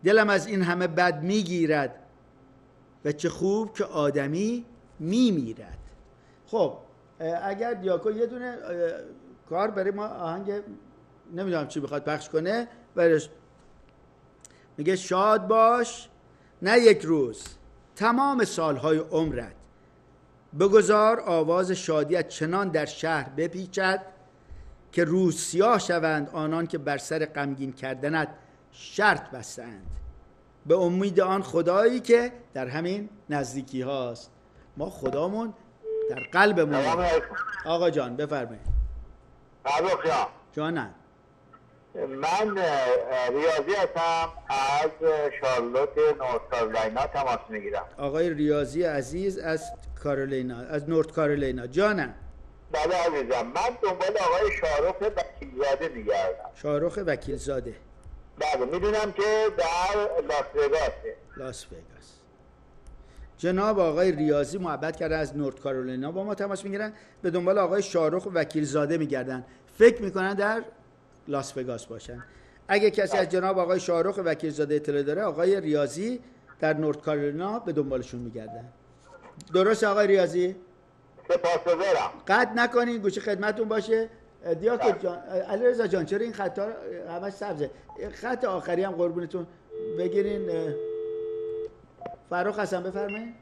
دلم از این همه بد میگیرد و چه خوب که آدمی میمیرد. خب اگر دیاکو یه دونه کار برای ما آهنگ نمیدونم چی بخواد پخش کنه برش میگه شاد باش نه یک روز تمام سالهای عمرت بگذار آواز شادیت چنان در شهر بپیچد که روز سیاه شوند آنان که بر سر غمگین کردنت شرط بستند، به امید آن خدایی که در همین نزدیکی هاست. ما خدامون در قلبمون. آقا جان بفرمایید. جانم من ریاضی هستم، از شارلوت نورت کارولاینا تماس میگیرم. آقای ریاضی عزیز از کارولاینا، از نورت کارولاینا. جانم. بله عزیزم، من دنبال آقای شاهرخ وکیلزاده میگردم. شاهرخ وکیلزاده. بله، میدونم که در لاس وگاسه. لاس وگاس. جناب آقای ریاضی محبت کرده از نورت کارولاینا با ما تماس میگیرن، به دنبال آقای شاهرخ وکیلزاده میگردن، فکر میکنن در لاس وگاس باشن. اگه کسی از جناب آقای شاهرخ وکیلزاده اطلاع داره، آقای ریاضی در نورت کارولاینا به دنبالشون میگردن. درست آقای ریاضی؟ سپاسگزارم. قطع نکنین، گوش خدمتتون باشه. دیاکو جان، علیرضا جان، چرا این خطا همش سبزه؟ خط آخری هم قربونتون بگیرین. فرخ حسن بفرمایید.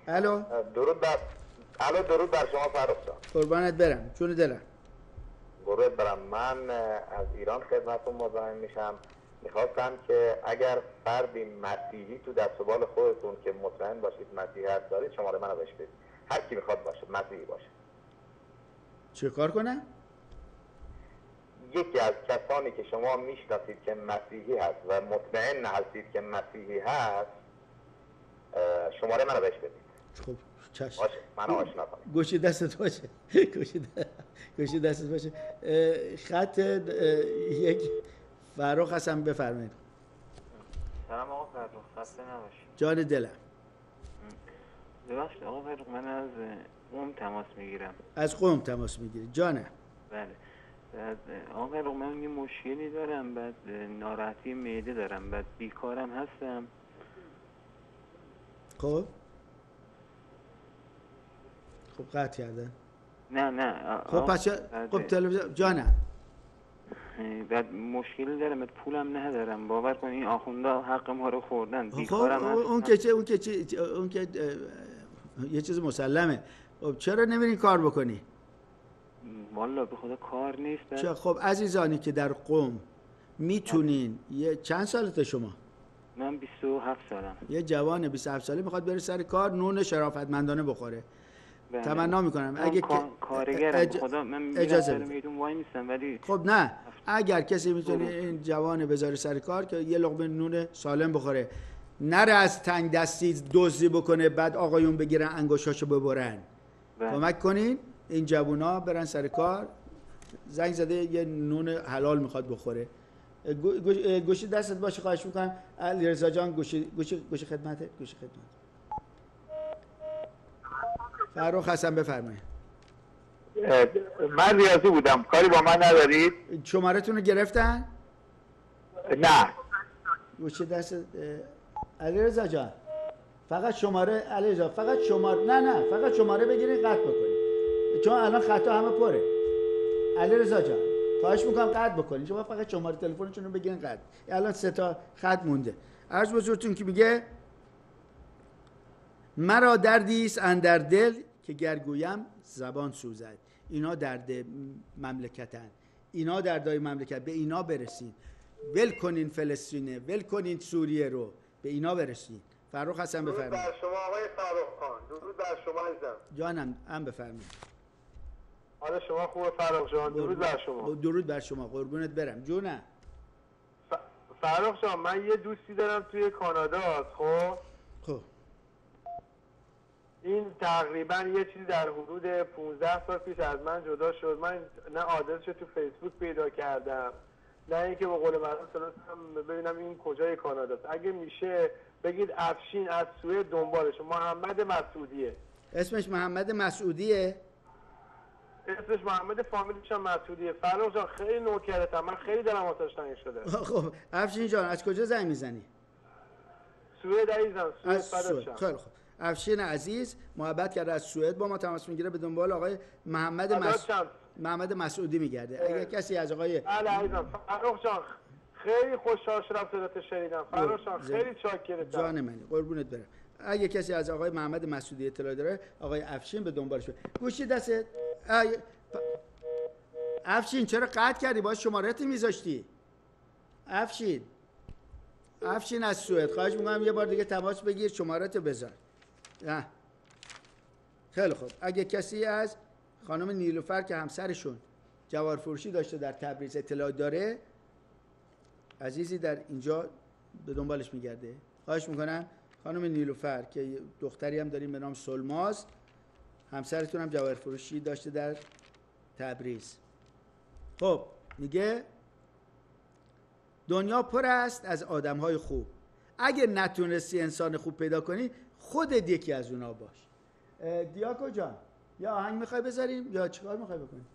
الو. درود بر شما فرخ جان. قربانت برم، جون دلم. درود برم. من از ایران خدمتتون مزاحم میشم. میخواستم که اگر فردی مسیحی تو دست و بال خودتون که مطمئن باشید مسیحیت دارید، شماره منو بهش بدید. هر کی میخواد باشه، مسیحی باشه. چه کار کنم؟ یکی از کسانی که شما میشناسید که مسیحی هست و مطمئن هستید که مسیحی هست، شماره منو بهش بدید. خب چشم. باشه، منو آشنا کنید. گوشی دستت باشه. گوشی دستت باشه. خط یک فرخ حسن بفرمایید. سلام آقا فرخ، خسته نباشید. جان دلم. ببخشید آقا فرخ، من از قم تماس میگیرم. از قم تماس میگیری؟ جانم. بله. آقا فرخ، من یه مشکلی دارم، بعد ناراحتی معده دارم، بعد بیکارم هستم. خب قطع کردن؟ نه. خب پس خب تلویزیون. جانم. بعد مشکلی دارم، بعد پولم ندارم. باور کن این آخوندا حق ما رو خوردن. بیکارم هستم. اون که یه چیز مسلمه. خب چرا نمیرین کار بکنی؟ والا به خدا کار نیست. خب عزیزانی که در قم میتونین، چند سالته شما؟ من 27 سالم. یه جوان 27 ساله میخواد بره سر کار، نون شرافتمندانه بخوره. تمنا میکنم اگه کارگرم خدا، من میرم سر میدون وای میستم، ولی خب نه، اگر کسی میتونه این جوان بذاره سر کار که یه لقمه نون سالم بخوره، نره از تنگ دستی دزدی بکنه بعد آقایون بگیرن انگشتاشو ببرن. کمک کنین این جوونا برن سر کار. زنگ زده یه نون حلال میخواد بخوره. گوشی دستت باشه، خواهش میکنم. علیرضا جان گوشی خدمته. گوشی خدمت. فرخ حسن بفرمایید. من ریاضی بودم، کاری با من ندارید؟ شمارتون رو گرفتن؟ نه. گوشی دست علیرضا جان، فقط شماره. علیرضا فقط شماره. نه فقط شماره بگیرید قطع بکنید، چون الان خطا همه پره. علیرضا جان خواهش میکنم قطع بکنید، شما فقط شماره تلفنتون رو بگیرید قطع. الان 3 تا خط مونده. عرض بزرگتون که میگه مرا دردیست اندر دل که گرگویم زبان سوزد. اینا درد مملکتن، اینا دردای مملکت. به اینا برسین، ول کنین فلسطینه، ول کنین سوریه رو، به اینا برسین. فرخ حسن بفرمایید. درود بر شما آقای فرخ خان. درود بر شما عزیزم. جانم هم بفرمایید. حال شما خوبه فرخ جان؟ درود بر شما. درود بر شما، قربونت برم. جونم. فرخ جان، من یه دوستی دارم توی کانادا. خب این تقریبا یه چیزی در حدود 15 سال پیش از من جدا شد. من نه آدرسش تو فیسبوک پیدا کردم، نه اینکه به قول معروف تونستم ببینم این کجای کاناداست. اگه میشه بگید افشین از سوئد دنبالش. محمد مسعودیه اسمش. محمد مسعودیه اسمش. محمد فامیلش هم مسعودیه. فرخ جان خیلی نوکرتم، من خیلی دلم آتش تنگ شده. خب افشین جان از کجا زنگ میزنی؟ سوئد عزیزم. سوئد. خیلی خوب. افشین عزیز محبت کرده از سوئد با ما تماس میگیره، به دنبال آقای محمد مسعودی میگرده. اگه کسی از آقای بله عزیزم. فرخ جان خیلی خوشحال شدم صدات شنیدم. فرخ جان خیلی چاکرتم. جان منی، قربونت برم. اگه کسی از آقای محمد مسعودی اطلاع داره آقای افشین به دنبالش. گوشی دستت افشین چرا قطع کردی؟ باید شمارت میذاشتی. افشین از سوئد خواهش میکنم یه بار دیگه تماس بگیر، شمارت بذار. خیلی خوب. اگه کسی از خانم نیلوفر که همسرشون جوار فروشی داشته در تبریز اطلاع داره، عزیزی در اینجا به دنبالش میگرده، خواهش میکنم خانم نیلوفر که دختری هم داریم به نام سلماز، همسرتون هم جواهر فروشی داشته در تبریز. خب میگه دنیا پر است از آدم‌های خوب، اگه نتونستی انسان خوب پیدا کنی خودت یکی از اونا باش. دیاکو جان یا آهنگ میخوای بذاریم یا چیکار میخوای بکنیم؟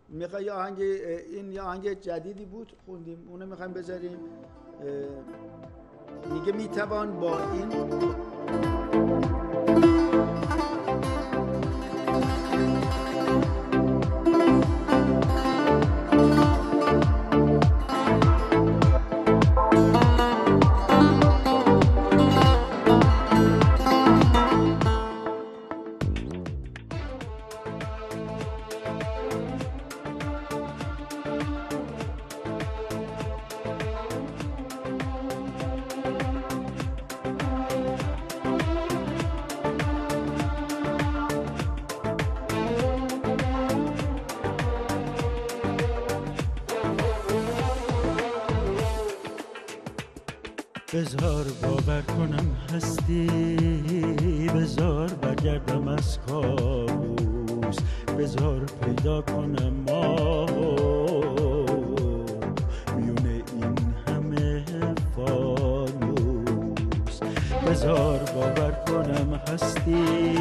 میخوای یا آهنگ این یا آهنگ جدیدی بود خوندیم اونو میخوایم بذاریم. میگه میتوان با این بذار باور کنم هستی، بذار برگردم از کابوس، بذار پیدا کنم ماهو میون این همه فانوس. بذار باور کنم هستی،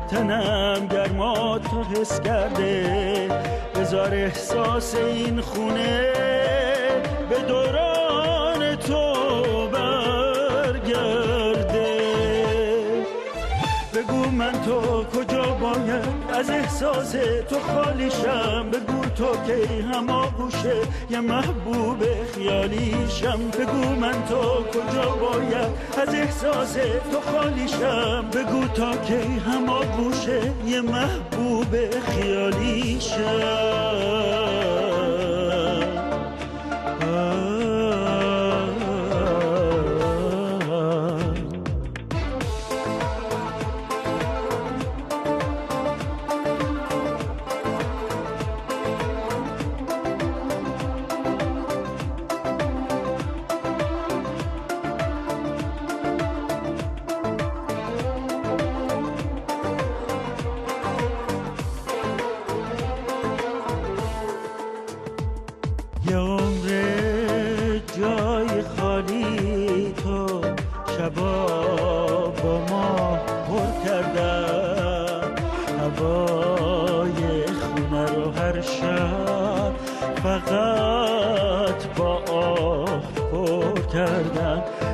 تنم گرماتو حس کرده، بذار احساس این خونه به دوران تو من تو کجا باید از احساس تو خالیشم، بگو تو که هماغوشه یه محبوب خیالیشم، بگو من تو کجا باید از احساس تو خالیشم، بگو تا که هماغوشه یه محبوب خیالیشم.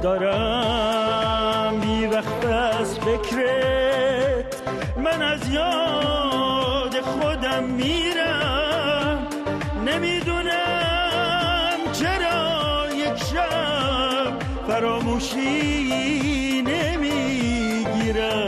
دارم بی وقت از فکرت، من از یاد خودم میرم، نمیدونم چرا یک شب فراموشی نمیگیرم.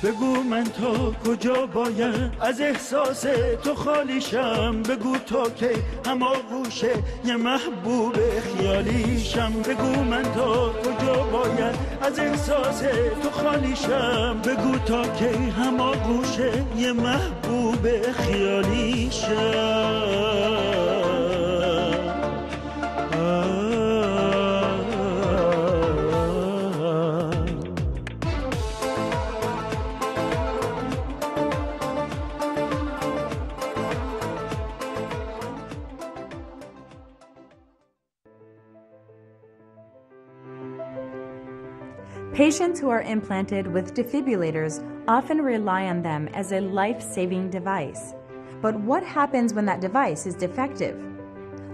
بگو من تا کجا باید از احساس تو خالیشم، بگو تا که هماغوشه یه محبوب خیالیشم، بگو من تا کجا باید از احساس تو خالیشم، بگو تا که هماغوشه یه محبوب خیالیشم. Patients who are implanted with defibrillators often rely on them as a life-saving device. But what happens when that device is defective?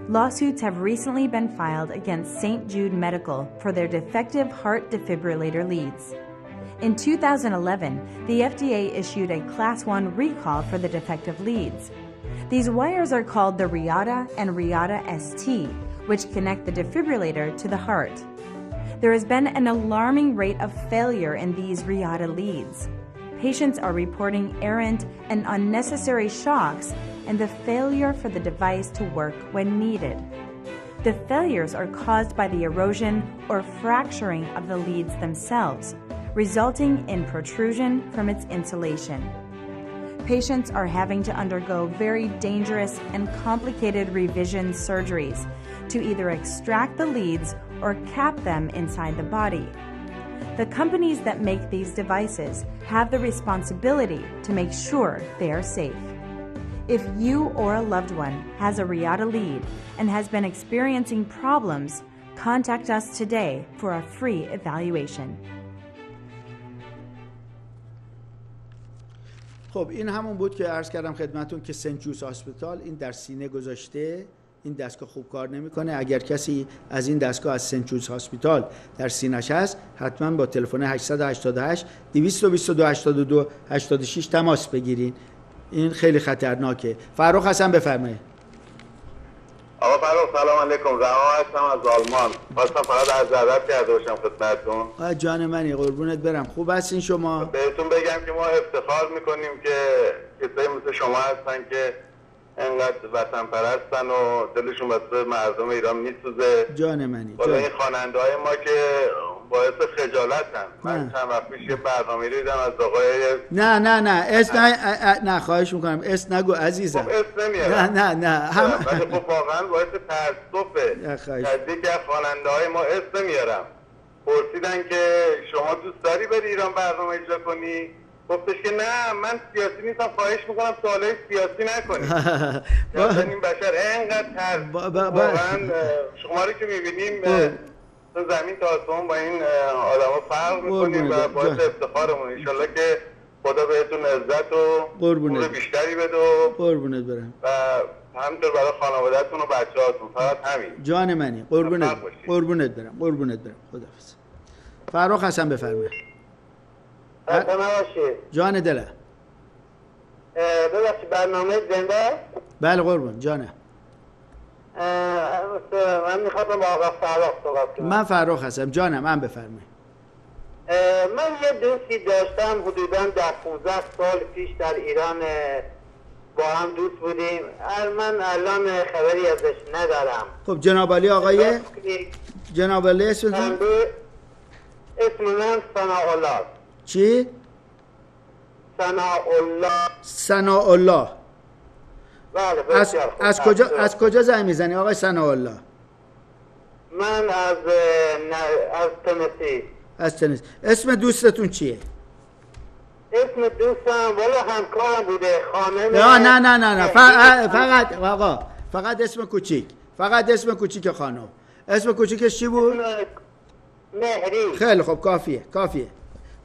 Lawsuits have recently been filed against St. Jude Medical for their defective heart defibrillator leads. In 2011, the FDA issued a Class 1 recall for the defective leads. These wires are called the Reata and Reata ST, which connect the defibrillator to the heart. There has been an alarming rate of failure in these Reata leads. Patients are reporting errant and unnecessary shocks and the failure for the device to work when needed. The failures are caused by the erosion or fracturing of the leads themselves, resulting in protrusion from its insulation. Patients are having to undergo very dangerous and complicated revision surgeries to either extract the leads or cap them inside the body. The companies that make these devices have the responsibility to make sure they are safe. If you or a loved one has a Reata lead and has been experiencing problems, contact us today for a free evaluation. خب این همون بود که عرض کردم خدمتون که سنت جوز هاسپیتال این در سینه گذاشته. این دستگاه خوب کار نمیکنه. اگر کسی از این دستگاه از سنت جوز هاسپیتال در سینه‌اش هست حتما با تلفن 888 222 82 86 تماس بگیرین. این خیلی خطرناکه. فرخ حسن بفرمایید. آقا فرخ سلام علیکم. رها هستم از آلمان. خواستم فقط عرض ادب کرده باشم خدمتتون. جان منی قربونت برم. خوب هستین شما؟ بهتون بگم که ما افتخار میکنیم که کسایی مثل شما هستن که انقدر وطن پرستن و دلشون واسه مردم ایران میسوزه. جان منی. والا این خواننده های ما که باعث خجالتن. من چند وقت پیش یه برنامه دیدم از آقای نه خواهش میکنم اسم نگو عزیزم. خب اسم نمیارم. نه ولی خب واقعا باعث تأسفه. نزدیک از خواننده های ما اسم نمیارم. پرسیدن که شما دوست داری بری ایران برنامه اجرا کنی؟ گفتش که نه من سیاسی نیستم، خواهش میکنم سوالای سیاسی نکنید. یعنی این بشر اینقدر ترس واقعا شما رو که میبینیم زمین تا آسمون با این آدما فرق میکنیم و باعث افتخارمون. انشالله که خدا بهتون عزت و نور بیشتری بده و قربونت برم و همینطور برای خانواده‌تون و بچه‌هاتون. فقط همین. جان منی. قربونت برم. خداحافظ. فرخ حسن بفرمایید. جان دلم. ببخشید برنامه زنده؟ بله قربون جانم. من میخواستم با آقا فرخ صحبت کنم. من فرخ هستم جانم. من بفرمایید. من یه دوستی داشتم حدوداً 10-15 سال پیش در ایران با هم دوست بودیم. من الان خبری ازش ندارم. خب جناب علی آقای جناب علی اسمتون؟ اسم من ثناءالله. چی؟ ثناءالله. بله از کجا زنگ میزنی آقای ثناءالله؟ من از تنسی. از تنسی. اسم دوستتون چیه؟ اسم دوستم والا همکارم بوده خانم. نه فقط اسم کوچیک. فقط اسم کوچیک خانم. اسم کوچیکش چی بود؟ مهری. خیلی خب کافیه.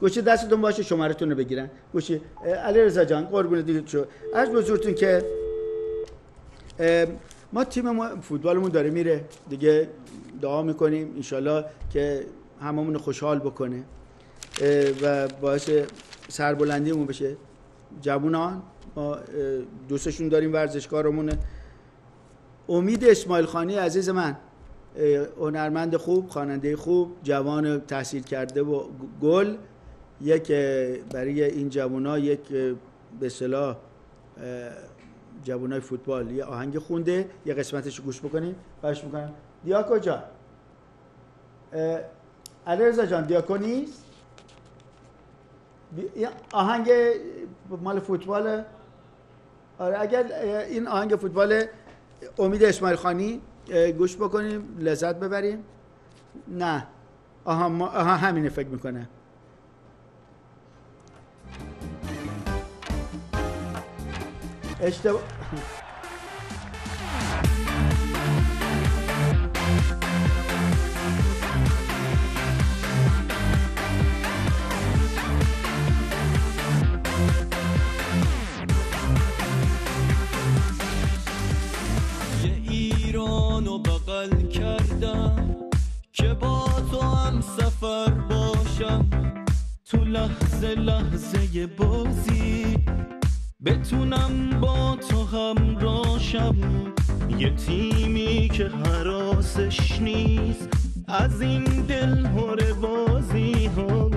گوشی دستتون باشه شمارتون رو بگیرن. گوشی علیرضا جان قربون دیگه شو. عرض بزرگتون که ما تیم ما فوتبالمون داره میره دیگه. دعا میکنیم انشالله که هممون خوشحال بکنه و باعث سربلندیمون بشه. جوونان ما دوستشون داریم، ورزشکارمونه. امید اسماعیل خانی عزیز من، هنرمند خوب، خواننده خوب، جوان تحصیل کرده و گل، یک برای این جوونا یک به اصطلاح جوانای فوتبال یه آهنگ خونده، یه قسمتش گوش بکنیم. خواهش میکنم. دیاکو جان، علیرضا جان دیاکو نیست؟ آهنگ مال فوتبال. آره اگر این آهنگ فوتبال امید اسماعیل خانی گوش بکنیم لذت ببریم. نه آها همینه فکر میکنه. اشتباه. بغل کردم که با تو هم سفر باشم، تو لحظه بازی بتونم با تو همراهشم. یه تیمی که حراسش نیست از این دل هر بازی ها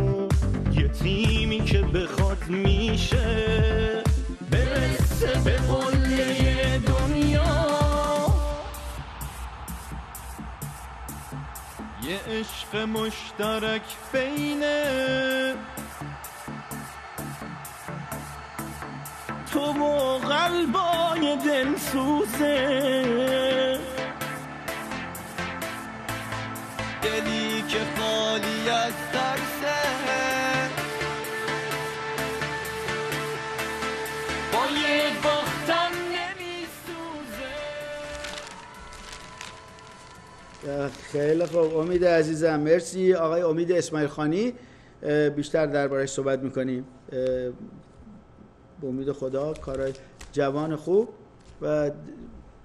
یه تیمی که بخواد میشه برسه به قله دنیا یه عشق مشترک بینه تو و قلبای دلسوزه دلی که خالی از ترسه با یه باختم نمیسوزه. خیلی خوب امید عزیزم، مرسی. آقای امید اسماعیل خانی بیشتر دربارش صحبت میکنیم. به امید خدا کارهای جوان خوب و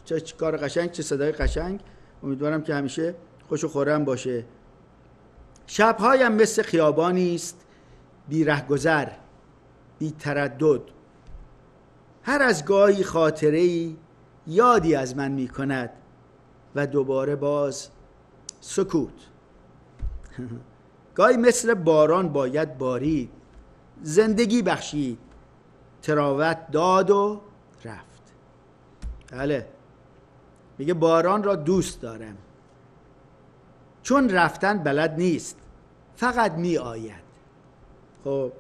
چه کار قشنگ، چه صدای قشنگ. امیدوارم که همیشه خوش و خرم باشه. شبهایم مثل خیابانی است بی رهگذر، بی تردد. هر از گاهی خاطره‌ای یادی از من می کند و دوباره باز سکوت. گاهی مثل باران باید بارید، زندگی بخشید، تراوت داد و رفت. بله، میگه باران را دوست دارم چون رفتن بلد نیست، فقط می آید. خب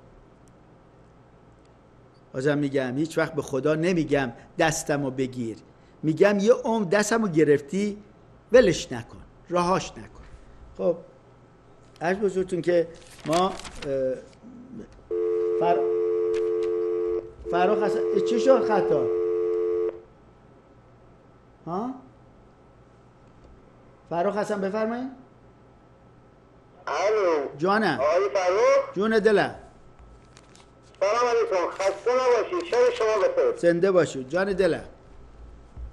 بازم میگم هیچ وقت به خدا نمیگم دستمو بگیر، میگم یه عمر دستمو گرفتی ولش نکن، رهاش نکن. خب عرض بزرگتون که ما فراخ حسن چی شد خطا؟ ها؟ فراخ حسن بفرمایید. الو جانم. آقای فروخ جون دلم. سلام علیکم، خسته نباشید، شب شما بخیر. زنده باشید جان دلم.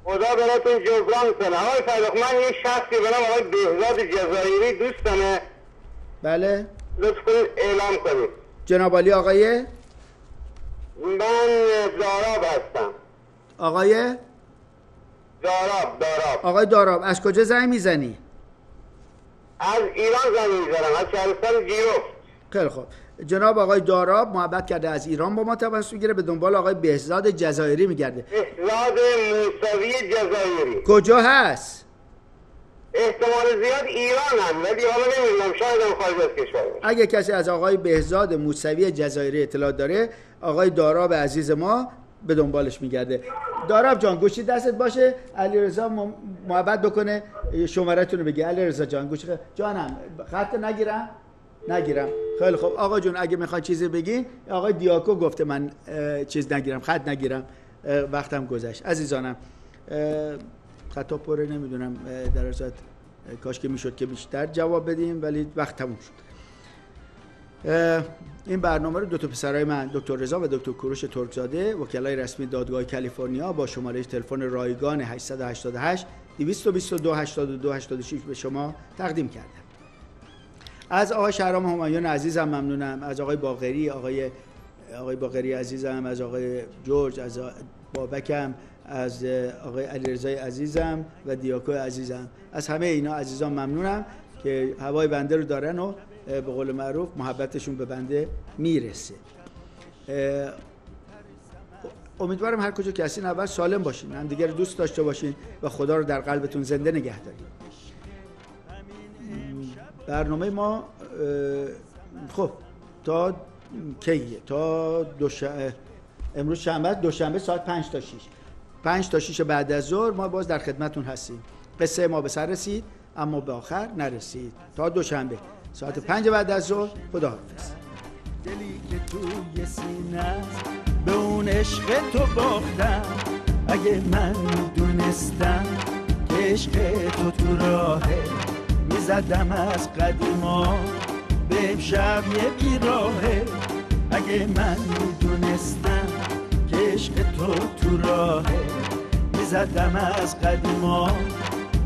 خدا براتون جبران کنه. آقای فروخ من یه شخصی به نام آقای بهزاد جزایری دوستمه. بله. لطف کنید اعلام کنید. جناب عالی آقای؟ من داراب هستم. آقای؟ داراب. آقای داراب از کجا زنگ میزنی؟ از ایران زنگ میزنم، از شهرستان جیروف. خیلی خوب. جناب آقای داراب محبت کرده از ایران با ما تماس میگیره، به دنبال آقای بهزاد جزایری میگرده. بهزاد موسوی جزایری کجا هست؟ احتمال زیاد ایران هم، ولی حالا نمیدونم، شاید هم خارج از کشور. اگه کسی از آقای بهزاد موسوی جزایری اطلاع داره، آقای داراب عزیز ما به دنبالش میگرده. داراب جان گوشی دستت باشه، علیرضا محبت بکنه شماره‌تون رو بگی. علیرضا جان گوشی جانم خط نگیرم. خیلی خوب آقا جون اگه میخوان چیزی بگین، آقای دیاکو گفته من چیز نگیرم، خط نگیرم، وقتم گذشت. عزیزانم خطا پره، نمیدونم در اصل کاش که میشد که بیشتر جواب بدیم ولی وقت تموم شد. این برنامه رو دو تا پسرای من دکتر رضا و دکتر کوروش ترکزاده وکلای رسمی دادگاه کالیفرنیا با شماره تلفن رایگان 888 222 82 86 به شما تقدیم کردم. از آقای شهرام همایون عزیزم ممنونم، از آقای باقری، آقای باقری عزیزم، از آقای جورج، از بابکم، از آقای علیرضا عزیزم و دیاکو عزیزم، از همه اینا عزیزان ممنونم که هوای بنده رو دارن و به قول معروف محبتشون به بنده میرسه. امیدوارم هر کجا که هستین اول سالم باشین، هم دیگه رو دوست داشته باشین و خدا رو در قلبتون زنده نگه دارین. برنامه ما خب تا کیه؟ تا امروز شنبه، دوشنبه ساعت 5 تا 6 بعد از ظهر ما باز در خدمتون هستیم. قصه ما به سر رسید اما به آخر نرسید. تا دوشنبه ساعت 5 بعد از ظهر خداحافظ. دلی که توی سینه است به اون عشق تو باختم، اگه من دونستم که عشق تو راهه، میزدم از قدیما به امشب یه بیراهه. اگه من میدونستم که عشق تو راهه، میزدم از قدیما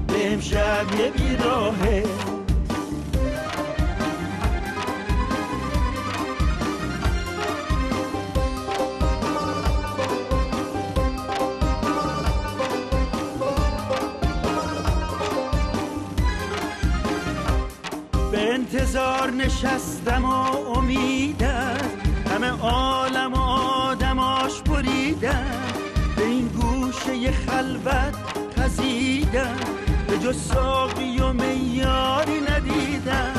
به امشب یه بیراهه. انتظار نشستم و امیدم، همه عالم و آدماش بریدم، به این گوشه خلوت خزیدم، به جز ساقی و میاری ندیدم،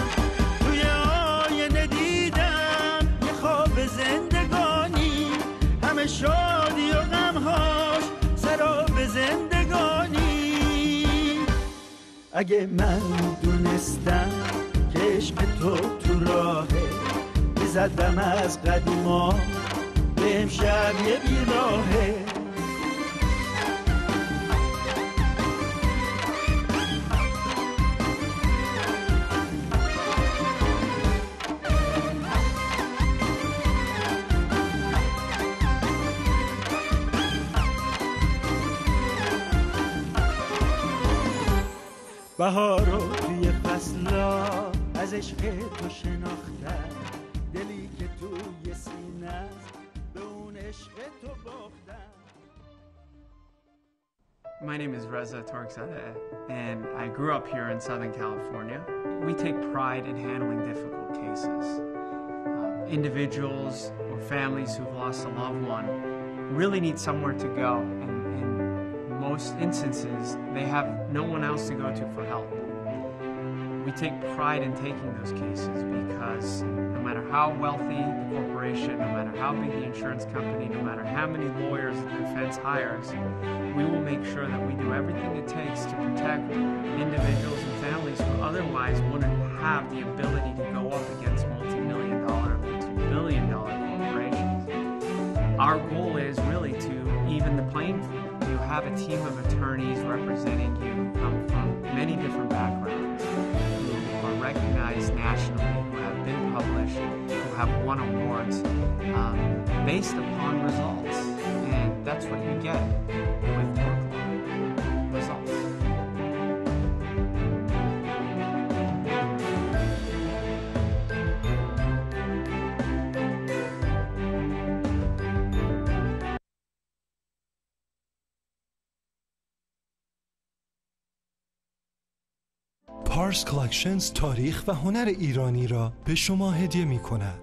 توی آینه دیدم یه خواب زندگانی، همه شادی و غمهاش سراب زندگانی. اگه من دونستم که عشق تو راهه، میزدم از قدیما به امشب یه بیراهه. بهارو توی فصلا از عشق تو شناختم، دلی که توی سینه است به اون عشق تو باختم. My name is Reza Torkzadeh, and I grew up here in Southern California. We take pride in handling difficult cases. Individuals or families who've lost a loved one really need somewhere to go, and in most instances, they have no one else to go to for help. We take pride in taking those cases because no matter how wealthy the corporation, no matter how big the insurance company, no matter how many lawyers the defense hires, we will make sure that we do everything it takes to protect individuals and families who otherwise wouldn't have the ability to go up against multi-million-dollar, multi-billion-dollar corporations. Our goal is really to even the playing field. You have a team of attorneys representing you who come from many different backgrounds, who are recognized nationally, who have been published, who have won awards based upon results. And that's what you get with Tort Law, results. پارس کالکشنز تاریخ و هنر ایرانی را به شما هدیه می کند.